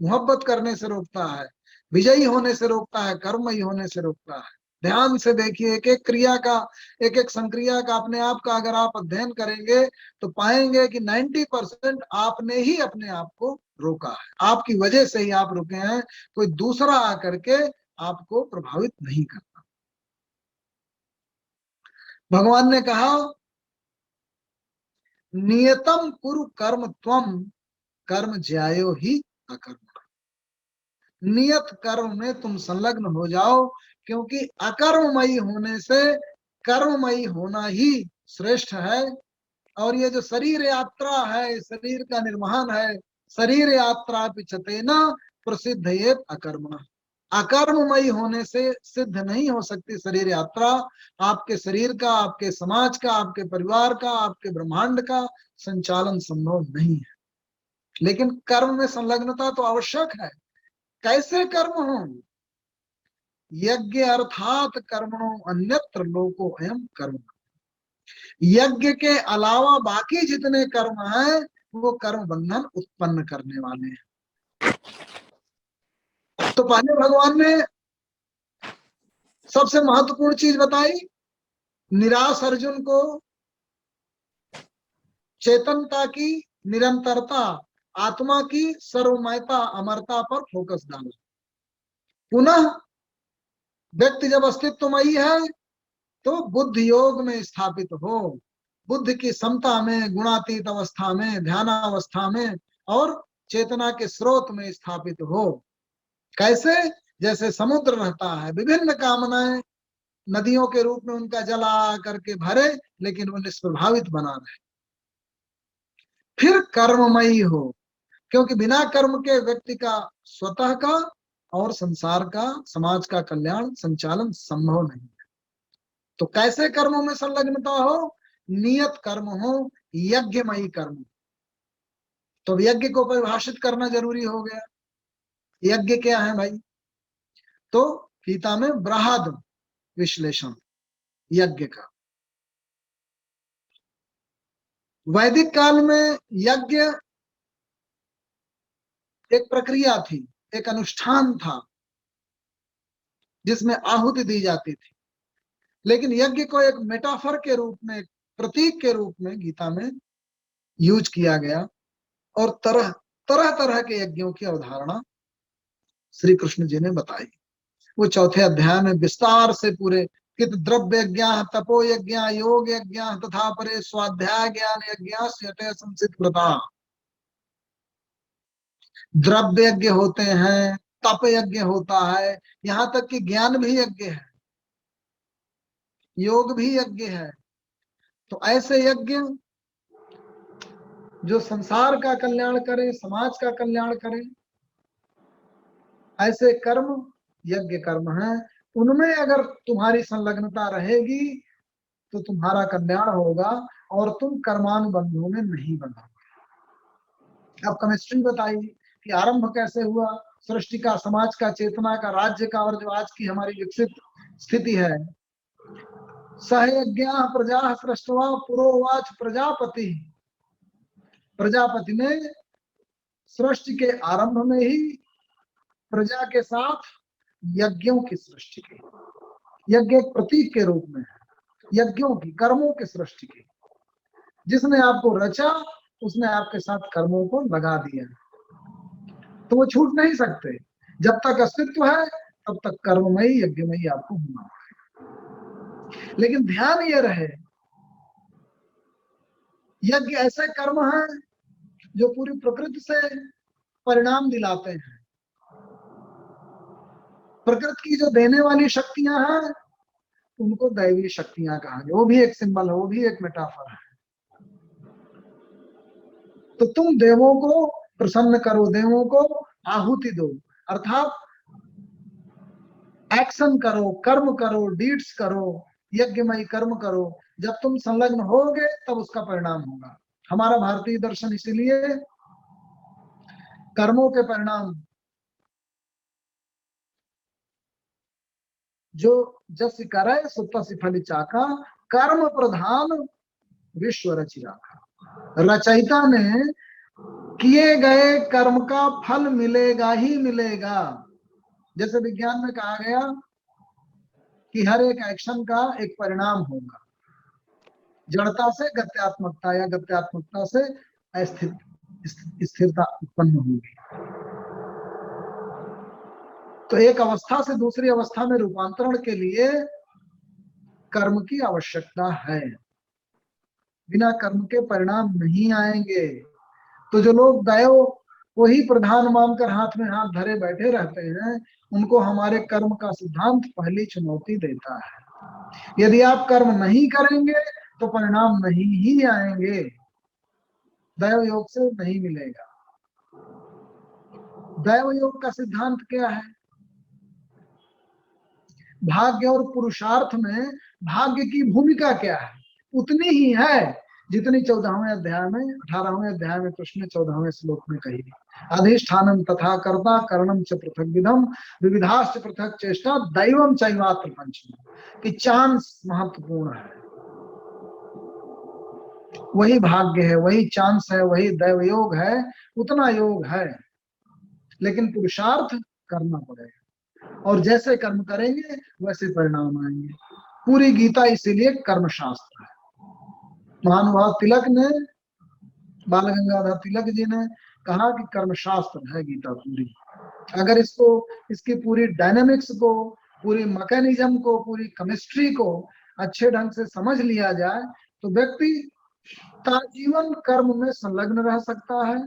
मोहब्बत करने से रोकता है, विजयी होने से रोकता है, कर्मई होने से रोकता है। ध्यान से देखिए, एक एक क्रिया का, एक एक संक्रिया का, अपने आप का अगर आप अध्ययन करेंगे तो पाएंगे कि 90% आपने ही अपने आप को रोका है। आपकी वजह से ही आप रुके हैं, कोई दूसरा आकर के आपको प्रभावित नहीं करता। भगवान ने कहा नियतम कुरु कर्म त्वम कर्म ज्यायो ही अकर्म। नियत कर्म में तुम संलग्न हो जाओ, क्योंकि अकर्ममयी होने से कर्ममयी होना ही श्रेष्ठ है। और ये जो शरीर यात्रा है, शरीर का निर्वहन है, शरीर यात्रा पिछते न प्रसिद्ध ये अकर्मण। अकर्ममयी होने से सिद्ध नहीं हो सकती शरीर यात्रा। आपके शरीर का, आपके समाज का, आपके परिवार का, आपके ब्रह्मांड का संचालन संभव नहीं है। लेकिन कर्म में संलग्नता तो आवश्यक है। कैसे कर्म हो? यज्ञ अर्थात कर्मणो अन्यत्र लोको अयम कर्म। यज्ञ के अलावा बाकी जितने कर्म हैं वो कर्म बंधन उत्पन्न करने वाले हैं। तो पहले भगवान ने सबसे महत्वपूर्ण चीज बताई, निराश अर्जुन को चेतनता की निरंतरता, आत्मा की सर्वमयता, अमरता पर फोकस डाला। पुनः व्यक्ति जब अस्तित्वमयी है तो बुद्धि योग में स्थापित हो, बुद्धि की समता में, गुणातीत अवस्था में, ध्यानावस्था में और चेतना के स्रोत में स्थापित हो। कैसे? जैसे समुद्र रहता है, विभिन्न कामनाएं नदियों के रूप में उनका जल आ करके भरे, लेकिन वो निष्प्रभावित बना रहे। फिर कर्ममयी हो, क्योंकि बिना कर्म के व्यक्ति का स्वतः का और संसार का, समाज का कल्याण संचालन संभव नहीं है। तो कैसे कर्मों में संलग्नता हो? नियत कर्म हो, यज्ञमयी कर्म। तो यज्ञ को परिभाषित करना जरूरी हो गया। यज्ञ क्या है भाई? तो गीता में बृहद विश्लेषण यज्ञ का। वैदिक काल में यज्ञ एक प्रक्रिया थी, एक अनुष्ठान था जिसमें आहुति दी जाती थी। लेकिन यज्ञ को एक मेटाफर के रूप में, एक प्रतीक के रूप में गीता में यूज किया गया और तरह तरह तरह के यज्ञों की अवधारणा श्री कृष्ण जी ने बताई। वो चौथे अध्याय में विस्तार से पूरे कित द्रव्य यज्ञ, तपो यज्ञ, योग यज्ञ तथा परे स्वाध्याय ज्ञान यज्ञ संसित व्रता। द्रव्य यज्ञ होते हैं, तप यज्ञ होता है, यहाँ तक कि ज्ञान भी यज्ञ है। योग भी यज्ञ है। तो ऐसे यज्ञ जो संसार का कल्याण करे, समाज का कल्याण करे, ऐसे कर्म यज्ञ कर्म है। उनमें अगर तुम्हारी संलग्नता रहेगी तो तुम्हारा कल्याण होगा और तुम कर्मानुबंधों में नहीं बंधोगे। अब केमिस्ट्री बताइए कि आरंभ कैसे हुआ सृष्टि का, समाज का, चेतना का, राज्य का, और जो आज की हमारी विकसित स्थिति है। सहयज्ञा प्रजा सृष्टवा पुरोवाच प्रजापति। प्रजापति ने सृष्टि के आरंभ में ही प्रजा के साथ यज्ञों की सृष्टि की। यज्ञ एक प्रतीक के रूप में है, यज्ञों की, कर्मों की सृष्टि की। जिसने आपको रचा उसने आपके साथ कर्मों को लगा दिया, तो वो छूट नहीं सकते। जब तक अस्तित्व है तब तक कर्ममयी यज्ञमयी आपको होना है। लेकिन ध्यान ये रहे, यज्ञ ऐसे कर्म है जो पूरी प्रकृति से परिणाम दिलाते हैं। प्रकृति की जो देने वाली शक्तियां हैं उनको दैवीय शक्तियां कहा गया। वो भी एक सिंबल है, वो भी एक मेटाफर है। तो तुम देवों को प्रसन्न करो, देवों को आहुति दो, अर्थात एक्शन करो, कर्म करो, डीड्स करो, यज्ञमय कर्म करो। जब तुम संलग्न होगे तब उसका परिणाम होगा। हमारा भारतीय दर्शन इसीलिए कर्मों के परिणाम जो जस करे सो तस फल चाका, कर्म प्रधान विश्व रचि राखा। रचयिता ने किए गए कर्म का फल मिलेगा ही मिलेगा। जैसे विज्ञान में कहा गया कि हर एक एक्शन का एक परिणाम होगा। जड़ता से गत्यात्मकता या गत्यात्मकता से स्थिरता उत्पन्न होगी। तो एक अवस्था से दूसरी अवस्था में रूपांतरण के लिए कर्म की आवश्यकता है। बिना कर्म के परिणाम नहीं आएंगे। तो जो लोग दैव को ही प्रधान मानकर हाथ में हाथ धरे बैठे रहते हैं, उनको हमारे कर्म का सिद्धांत पहली चुनौती देता है। यदि आप कर्म नहीं करेंगे तो परिणाम नहीं ही आएंगे, दैव योग से नहीं मिलेगा। दैव योग का सिद्धांत क्या है? भाग्य और पुरुषार्थ में भाग्य की भूमिका क्या है? उतनी ही है जितनी 14वें अध्याय में 18वें अध्याय में कृष्ण ने 14वें श्लोक में कही। अधिष्ठानम तथा कर्ता करणम च पृथक विधम विविधाश्च पृथक चेष्टा दैवम चैवात्र पंचम। कि चांस महत्वपूर्ण है, वही भाग्य है, वही चांस है, वही दैव योग है, उतना योग है। लेकिन पुरुषार्थ करना पड़ेगा और जैसे कर्म करेंगे वैसे परिणाम आएंगे। पूरी गीता इसीलिए कर्म शास्त्र है। महानुभाव तिलक ने, बाल गंगाधर तिलक जी ने कहा कि कर्म शास्त्र है गीता पूरी। अगर इसको, इसकी पूरी डायनामिक्स को, पूरी मैकेनिज्म को, पूरी केमिस्ट्री को अच्छे ढंग से समझ लिया जाए तो व्यक्ति जीवन कर्म में संलग्न रह सकता है।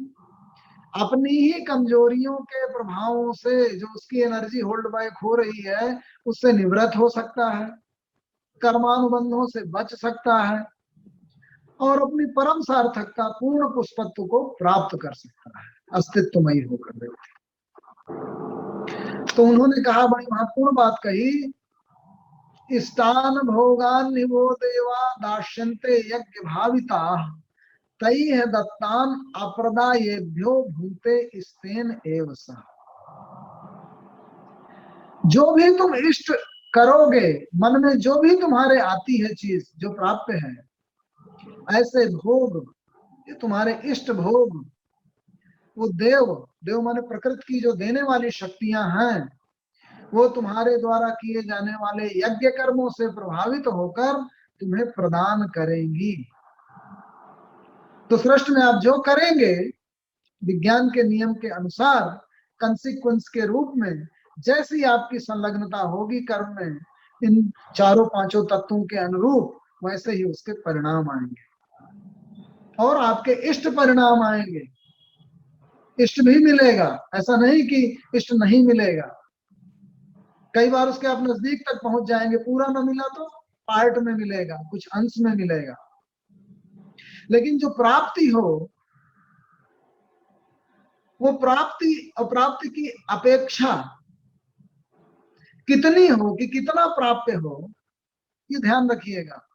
अपनी ही कमजोरियों के प्रभावों से जो उसकी एनर्जी होल्ड बैक हो रही है उससे निवृत्त हो सकता है, कर्मानुबंधों से बच सकता है और अपनी परम सार्थकता, पूर्ण पुष्पत्व को प्राप्त कर सकता है, अस्तित्वमयी होकर व्यक्ति। तो उन्होंने कहा, बड़ी महत्वपूर्ण बात कही, इष्टान भोगान निवो देवा दास्यन्ते यज्ञ भाविता तैः दत्तान अप्रदायेभ्यो भूते स्तेन एव सः। जो भी तुम इष्ट करोगे, मन में जो भी तुम्हारे आती है चीज जो प्राप्त है, ऐसे भोग, ये तुम्हारे इष्ट भोग, वो देव माने प्रकृति की जो देने वाली शक्तियां हैं, वो तुम्हारे द्वारा किए जाने वाले यज्ञ कर्मों से प्रभावित होकर तुम्हें प्रदान करेंगी। तो सृष्टि में आप जो करेंगे विज्ञान के नियम के अनुसार कंसिक्वेंस के रूप में, जैसी आपकी संलग्नता होगी कर्म में इन चारों पांचों तत्वों के अनुरूप, वैसे ही उसके परिणाम आएंगे और आपके इष्ट परिणाम आएंगे। इष्ट भी मिलेगा, ऐसा नहीं कि इष्ट नहीं मिलेगा। कई बार उसके आप नजदीक तक पहुंच जाएंगे, पूरा न मिला तो पार्ट में मिलेगा, कुछ अंश में मिलेगा। लेकिन जो प्राप्ति हो, वो प्राप्ति अप्राप्ति की अपेक्षा कितनी हो, कि कितना प्राप्य हो, ये ध्यान रखिएगा।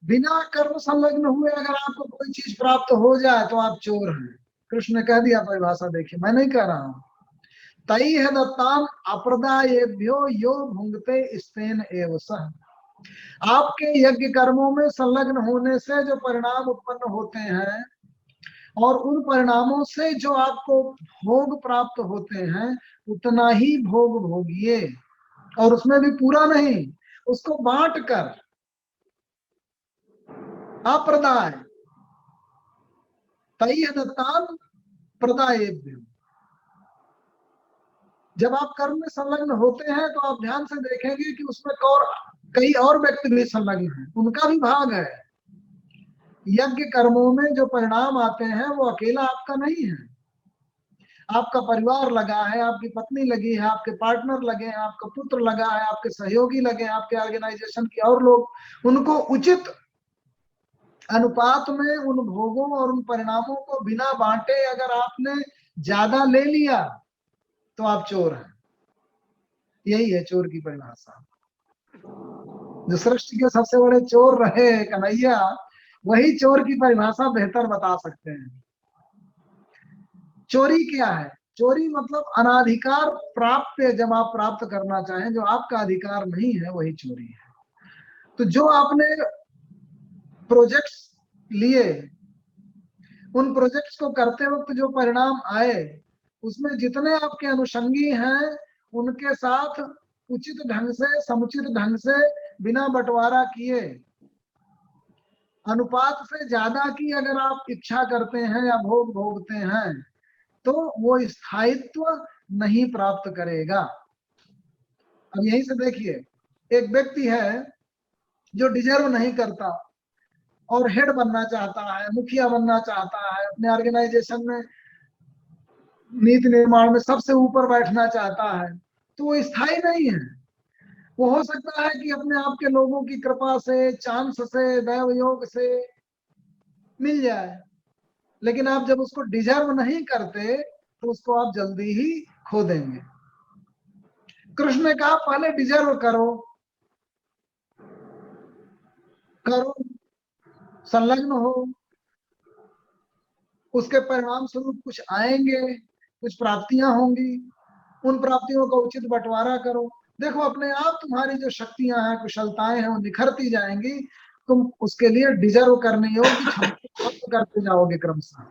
बिना कर्म संलग्न हुए अगर आपको कोई चीज प्राप्त हो जाए तो आप चोर हैं। कृष्ण ने कह दिया परिभाषा, देखिए मैं नहीं कह रहा हूं। तई है दत्तान अप्रदायेभ्यो यो भुंगते स्तेन एव सह। आपके यज्ञ कर्मों में संलग्न होने से जो परिणाम उत्पन्न होते हैं और उन परिणामों से जो आपको भोग प्राप्त होते हैं, उतना ही भोग भोगिए, और उसमें भी पूरा नहीं, उसको बांट कर। अप्रदाय तई दत्तान प्रदायेभ्यो। जब आप कर्म में संलग्न होते हैं तो आप ध्यान से देखेंगे कि उसमें कई और व्यक्ति भी संलग्न हैं, उनका भी भाग है। यज्ञ कर्मों में जो परिणाम आते हैं वो अकेला आपका नहीं है, आपका परिवार लगा है, आपकी पत्नी लगी है, आपके पार्टनर लगे हैं, आपका पुत्र लगा है, आपके सहयोगी लगे हैं, आपके ऑर्गेनाइजेशन के और लोग, उनको उचित अनुपात में उन भोगों और उन परिणामों को बिना बांटे अगर आपने ज्यादा ले लिया तो आप चोर हैं। यही है चोर की परिभाषा। जो सृष्टि के सबसे बड़े चोर रहे कन्हैया, वही चोर की परिभाषा बेहतर बता सकते हैं। चोरी क्या है? चोरी मतलब अनाधिकार प्राप्य, जब आप प्राप्त करना चाहें जो आपका अधिकार नहीं है, वही चोरी है। तो जो आपने प्रोजेक्ट्स लिए, उन प्रोजेक्ट्स को करते वक्त जो परिणाम आए, उसमें जितने आपके अनुषंगी हैं उनके साथ उचित ढंग से, समुचित ढंग से, बिना बंटवारा किए, अनुपात से ज्यादा की अगर आप इच्छा करते हैं या भोग भोगते हैं तो वो स्थायित्व नहीं प्राप्त करेगा। अब यहीं से देखिए, एक व्यक्ति है जो डिजर्व नहीं करता और हेड बनना चाहता है, मुखिया बनना चाहता है, अपने ऑर्गेनाइजेशन में नीति निर्माण में सबसे ऊपर बैठना चाहता है, तो वो स्थायी नहीं है। वो हो सकता है कि अपने आप के लोगों की कृपा से, चांस से, दैव योग से मिल जाए, लेकिन आप जब उसको डिजर्व नहीं करते तो उसको आप जल्दी ही खो देंगे। कृष्ण ने कहा पहले डिजर्व करो, करो, संलग्न हो, उसके परिणाम स्वरूप कुछ आएंगे, कुछ प्राप्तियां होंगी, उन प्राप्तियों का उचित बंटवारा करो। देखो अपने आप तुम्हारी जो शक्तियां हैं, कुशलताएं हैं, वो निखरती जाएंगी। तुम उसके लिए डिजर्व करने योग्य क्षमता करते जाओगे क्रमशः।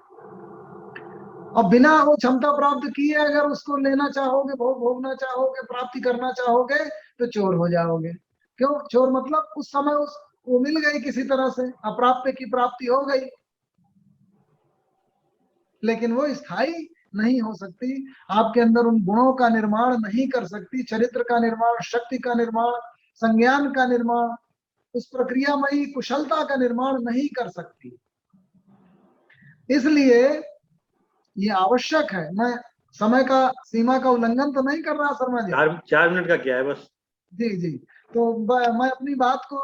और बिना वो क्षमता प्राप्त किए अगर उसको लेना चाहोगे, भोग भोगना चाहोगे, प्राप्ति करना चाहोगे, तो चोर हो जाओगे। क्यों चोर? मतलब उस समय वो मिल गई किसी तरह से, अप्राप्य की प्राप्ति हो गई, लेकिन वो स्थायी नहीं हो सकती। आपके अंदर उन गुणों का निर्माण नहीं कर सकती, चरित्र का निर्माण, शक्ति का निर्माण, संज्ञान का निर्माण, उस प्रक्रियामयी कुशलता का निर्माण नहीं कर सकती। इसलिए ये आवश्यक है। मैं समय का सीमा का उल्लंघन तो नहीं कर रहा शर्मा जी? 4 मिनट का क्या है बस। जी जी। तो मैं अपनी बात को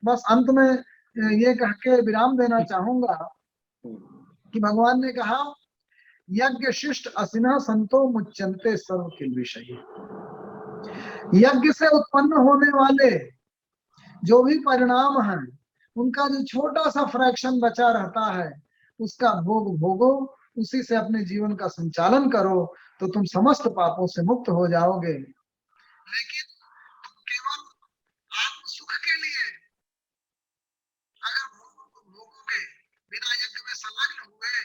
बस अंत में ये कह के विराम देना चाहूंगा कि भगवान ने कहा यज्ञ शिष्ट असिना संतो मुच्यन्ते सर्व किल विषय। यज्ञ से उत्पन्न होने वाले जो भी परिणाम हैं, उनका जो छोटा सा फ्रैक्शन बचा रहता है, उसका भोग भोगो, उसी से अपने जीवन का संचालन करो, तो तुम समस्त पापों से मुक्त हो जाओगे। लेकिन तुम केवल आत्म सुख के लिए अगर भोगों को भोगोगे, बिना यज्ञ में संलग्न हुए,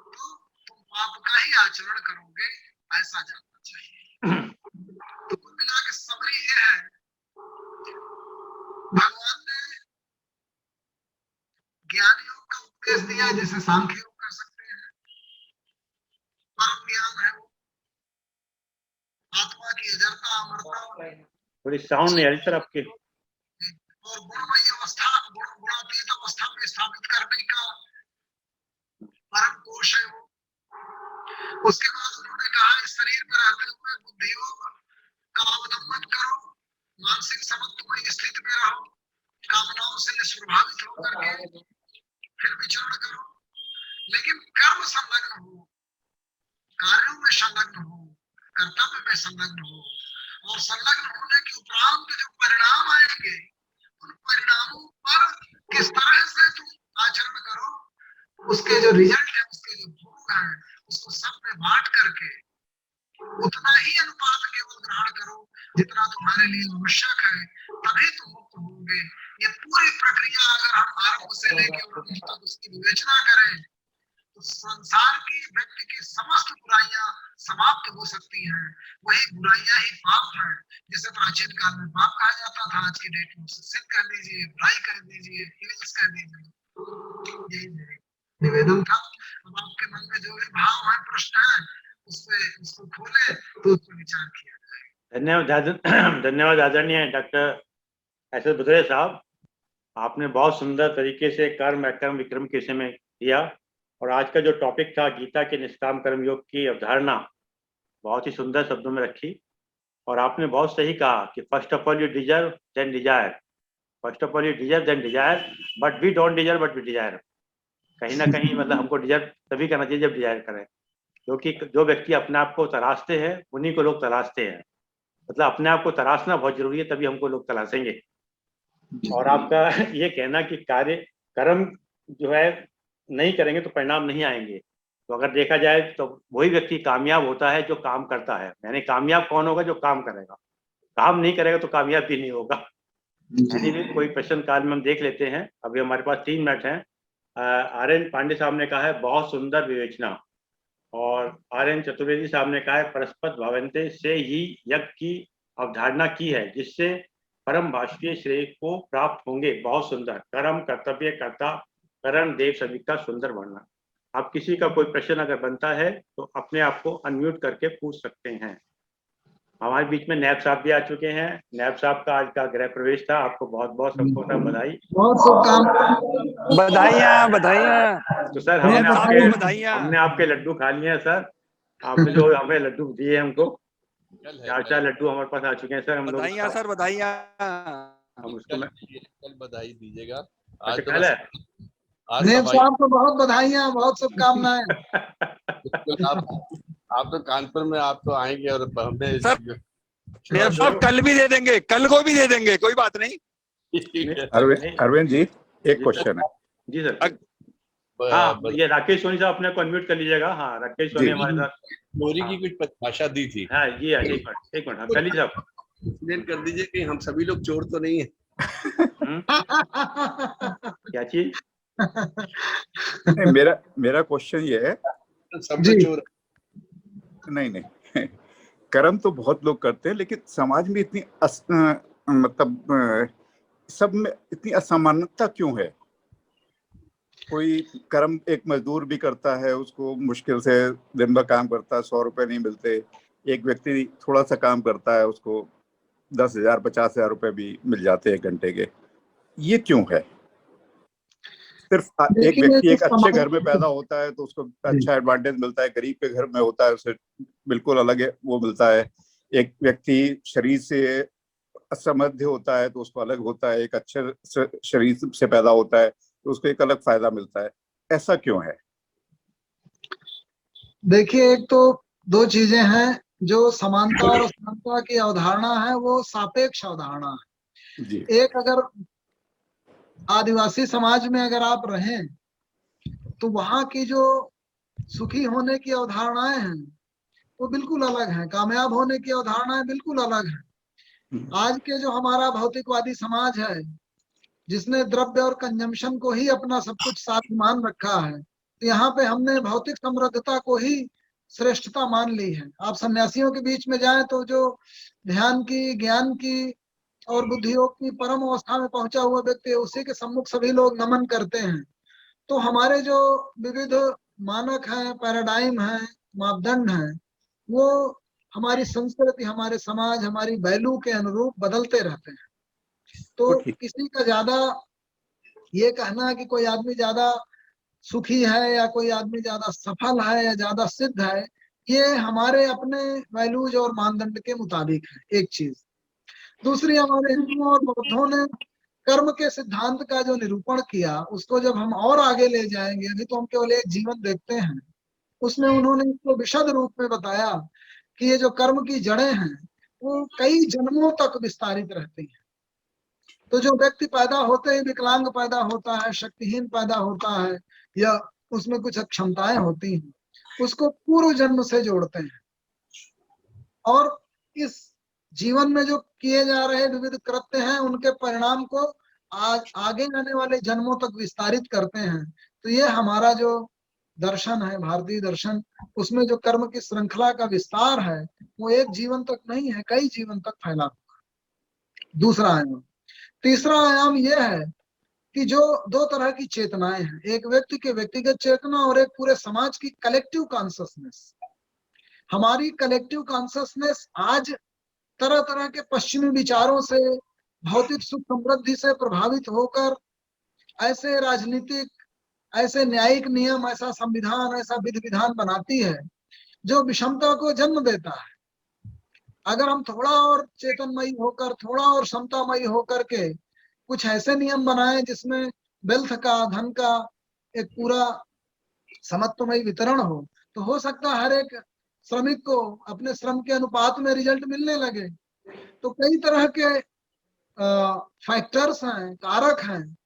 तो तुम पाप का ही आचरण करोगे, ऐसा जानना चाहिए। तो कुल मिला के समरी ये है, भगवान ने ज्ञान योग का उपदेश दिया, जैसे सांख्य योग कर सकते हैं, परम ज्ञान है वो, आत्मा की अजरता अमरता, थोड़ी साउंड नहीं आ रही सर आपके, और गुणमयी अवस्था, गुणातीत अवस्था में स्थापित करने का परम कोश है वो। उसके बाद उन्होंने कहा इस शरीर में रहते हुए बुद्धि योग का अवलंबन करो, मानसिक समत्वमय स्थिति में रहो, कामनाओं से निष्प्रभावित होकर के फिर विचरण करो, लेकिन कर्म संलग्न हो, कार्यों में संलग्न हो, कर्तव्य में संलग्न हो, और संलग्न होने के उपरांत जो परिणाम आएंगे उन परिणामों पर किस तरह से तुम आचरण करो, उसके जो रिजल्ट है, उसके जो भोग है, उसको सब में बांट करके उतना ही अनुपात केवल ग्रहण करो जितना तुम्हारे लिए आवश्यक है, तभी तुम मुक्त होंगे। ये पूरी प्रक्रिया अगर हम आरंभ से लेकर अंत तक उसकी विवेचना करें तो संसार की व्यक्ति की समस्त बुराइयां समाप्त हो सकती हैं। वही बुराइयां ही पाप हैं, जिसे प्राचीन काल में पाप कहा जाता था, आज की डेट में सिद्ध कर दीजिए, बुराई कर दीजिए, इविल्स कर दीजिए। यही मेरे निवेदन था। अब आपके मन में जो भी भाव है, प्रश्न है, उसको खोले तो उस पर विचार किया जाए। धन्यवाद आदरणीय डॉक्टर एस.एस. भदौरिया साहब, आपने बहुत सुंदर तरीके से कर्म अकर्म विक्रम के विषय में दिया, और आज का जो टॉपिक था गीता के निष्काम कर्म योग की अवधारणा बहुत ही सुंदर शब्दों में रखी, और आपने बहुत सही कहा कि first of all you deserve then desire, first of all you deserve then desire, but we don't deserve but we desire. कहीं ना कहीं मतलब हमको डिजर्व तभी करना चाहिए जब डिजायर करें, क्योंकि जो व्यक्ति अपने आप को तलाशते हैं उन्हीं को लोग तलाशते हैं। मतलब अपने आप को तलाशना बहुत जरूरी है, तभी हमको लोग तलाशेंगे। और आपका ये कहना कि कार्य कर्म जो है नहीं करेंगे तो परिणाम नहीं आएंगे, तो अगर देखा जाए तो वही व्यक्ति कामयाब होता है जो काम करता है। यानी कामयाब कौन होगा? जो काम करेगा। काम नहीं करेगा तो कामयाब भी नहीं होगा। यानी कोई प्रश्न काल में हम देख लेते हैं। अभी हमारे पास 3 मिनट हैं। आर.एन. पांडे साहब ने कहा है बहुत सुंदर विवेचना, और आर.एन. चतुर्वेदी साहब ने कहा है परस्पर भावन्ते से ही यज्ञ की अवधारणा की है, जिससे परम भाष्य श्रेय को प्राप्त होंगे। बहुत सुंदर। कर्म कर्तव्य कर्ता करण देव सभी का सुंदर वर्णन। आप किसी का कोई प्रश्न अगर बनता है तो अपने आप को अनम्यूट करके पूछ सकते हैं। हमारे बीच में नैब साहब भी आ चुके हैं। नैब साहब का आज का गृह प्रवेश था। आपको बहुत बहुत सबको बधाई, बहुत शुभकामनाएं। बधाइयाँ बधाइयाँ। तो सर नैब साहब को हमने बधाइयाँ। आपके लड्डू खा लिए हैं सर। आपने जो हमें लड्डू दिए हमको, 4 लड्डू हमारे पास आ चुके हैं सर। हम लोग बधाइयाँ सर, बधाइयाँ। हम उसको कल बधाई दीजिएगा। आज तो कल है। नेब साहब को बहुत बधाइयाँ, बहुत शुभकामनाएं। आप तो कानपुर में आप तो आएंगे और हमें सर नेब साहब कल भी दे देंगे, कल को भी दे देंगे, कोई बात नहीं। अरविंद जी, एक क्वेश्चन है। जी सर। हाँ, ये राकेश सोनी साहब अपने को अनम्यूट कर लीजिएगा। हाँ, राकेश सोनी हमारे साथ। चोरी की कुछ परिभाषा दी थी। हाँ जी, एक मिनट कर लीजिए आप। एक्सप्लेन कर दीजिए कि हम सभी लोग चोर तो नहीं है। क्या चीज? मेरा क्वेश्चन ये है, सब लोग चोर नहीं कर्म तो बहुत लोग करते हैं, लेकिन समाज में इतनी मतलब सब में इतनी असमानता क्यों है? कोई कर्म एक मजदूर भी करता है, उसको मुश्किल से दिन भर काम करता है, 100 रुपए नहीं मिलते। एक व्यक्ति थोड़ा सा काम करता है, उसको 10,000 50,000 रुपए भी मिल जाते हैं 1 घंटे के। ये क्यों है? सिर्फ एक व्यक्ति एक अच्छे घर में पैदा होता है तो उसको अच्छा एडवांटेज मिलता है, गरीब के घर में होता है उसे बिल्कुल अलग है वो मिलता है। एक व्यक्ति शरीर से असमर्थ होता है तो उसको अलग होता है, एक अच्छे शरीर से पैदा होता है तो उसको एक अलग फायदा मिलता है। ऐसा क्यों है? देखिए, एक तो 2 चीजें हैं। जो समानता और असमानता की अवधारणा है वो सापेक्ष अवधारणा है जी। एक, अगर आदिवासी समाज में अगर आप रहें तो वहां की जो सुखी होने की अवधारणाएं हैं वो बिल्कुल अलग हैं, कामयाब होने की अवधारणाएं बिल्कुल अलग हैं। आज के जो हमारा भौतिकवादी समाज है, जिसने द्रव्य और कंजम्पशन को ही अपना सब कुछ साथ मान रखा है, तो यहाँ पे हमने भौतिक समृद्धता को ही श्रेष्ठता मान ली है। आप सन्यासियों के बीच में जाएं तो जो ध्यान की, ज्ञान की और बुद्धि योग की परम अवस्था में पहुंचा हुआ व्यक्ति है, उसी के सम्मुख सभी लोग नमन करते हैं। तो हमारे जो विविध मानक हैं, पैराडाइम है, मापदंड है, वो हमारी संस्कृति, हमारे समाज, हमारी वैल्यू के अनुरूप बदलते रहते हैं। तो किसी का ज्यादा ये कहना कि कोई आदमी ज्यादा सुखी है या कोई आदमी ज्यादा सफल है या ज्यादा सिद्ध है, ये हमारे अपने वैल्यूज और मानदंड के मुताबिक है। एक चीज। दूसरी हमारे हिंदुओं और बौद्धों ने कर्म के सिद्धांत का जो निरूपण किया, उसको जब हम और आगे ले जाएंगे, अभी तो हम केवल एक जीवन देखते हैं, उसमें उन्होंने इसको विशद रूप में बताया कि ये जो कर्म की जड़ें हैं वो कई जन्मों तक विस्तारित रहती हैं। तो जो व्यक्ति पैदा होते ही विकलांग पैदा होता है, शक्तिहीन पैदा होता है, या उसमें कुछ अक्षमताएं होती हैं, उसको पूर्व जन्म से जोड़ते हैं और इस जीवन में जो किए जा रहे विविध कृत्य हैं उनके परिणाम को आगे आने वाले जन्मों तक विस्तारित करते हैं। तो ये हमारा जो दर्शन है, भारतीय दर्शन, उसमें जो कर्म की श्रृंखला का विस्तार है वो एक जीवन तक नहीं है, कई जीवन तक फैला हुआ। दूसरा आयाम। तीसरा आयाम यह है कि जो दो तरह की चेतनाएं हैं, एक व्यक्ति के व्यक्तिगत चेतना और एक पूरे समाज की कलेक्टिव कॉन्शसनेस। हमारी कलेक्टिव कॉन्शसनेस आज तरह तरह के पश्चिमी विचारों से, भौतिक सुख समृद्धि से प्रभावित होकर ऐसे राजनीतिक, ऐसे न्यायिक नियम, ऐसा संविधान, ऐसा विधि विधान बनाती है जो विषमता को जन्म देता है। अगर हम थोड़ा और चेतनमयी होकर, थोड़ा और समतामयी होकर के कुछ ऐसे नियम बनाएं जिसमें वेल्थ का, धन का एक पूरा समत्वमयी वितरण हो सकता है हर एक श्रमिक को अपने श्रम के अनुपात में रिजल्ट मिलने लगे। तो कई तरह के फैक्टर्स हैं, कारक हैं,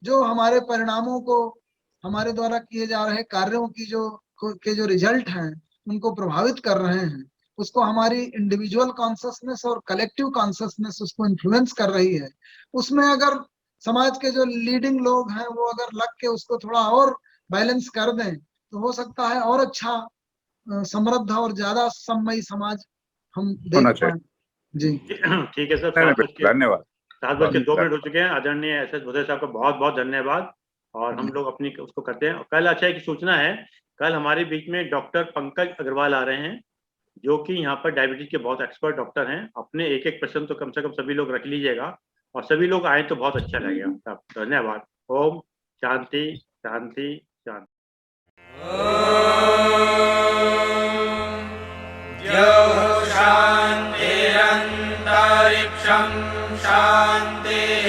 जो हमारे परिणामों को, हमारे द्वारा किए जा रहे कार्यों की जो रिजल्ट हैं उनको प्रभावित कर रहे हैं। उसको हमारी इंडिविजुअल कॉन्शसनेस और कलेक्टिव कॉन्शसनेस उसको इन्फ्लुएंस कर रही है। उसमें अगर समाज के जो लीडिंग लोग हैं वो अगर लग के उसको थोड़ा और बैलेंस कर दें तो हो सकता है और अच्छा समृद्ध और ज्यादा सम्मयी समाज हम देख पाए। जी ठीक है सर, धन्यवाद। 7:02 हो चुके हैं। आदरणीय SS भुदेल साहब का बहुत बहुत धन्यवाद। और हम लोग अपनी उसको करते हैं। कल अच्छा की सूचना है, कल हमारे बीच में डॉक्टर पंकज अग्रवाल आ रहे हैं जो कि यहाँ पर डायबिटीज के बहुत एक्सपर्ट डॉक्टर हैं। अपने एक एक प्रश्न तो कम से कम सभी लोग रख लीजिएगा और सभी लोग आए तो बहुत अच्छा लगेगा। धन्यवाद। ओम शांति शांति शांति। शान्तिरन्तरिक्षं शान्तिः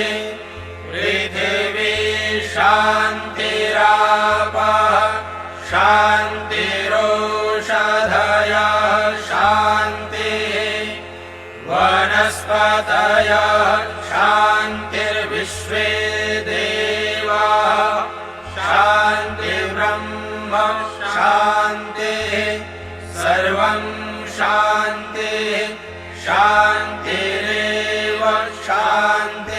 पृथिवी शान्तिरापः शान्तिरोषधयः शान्तिः वनस्पतयः शान्तिर्विश्वे देवाः शान्तिर्ब्रह्म शान्तिः सर्वं शान्तिः शान्तिरेव शान्ति।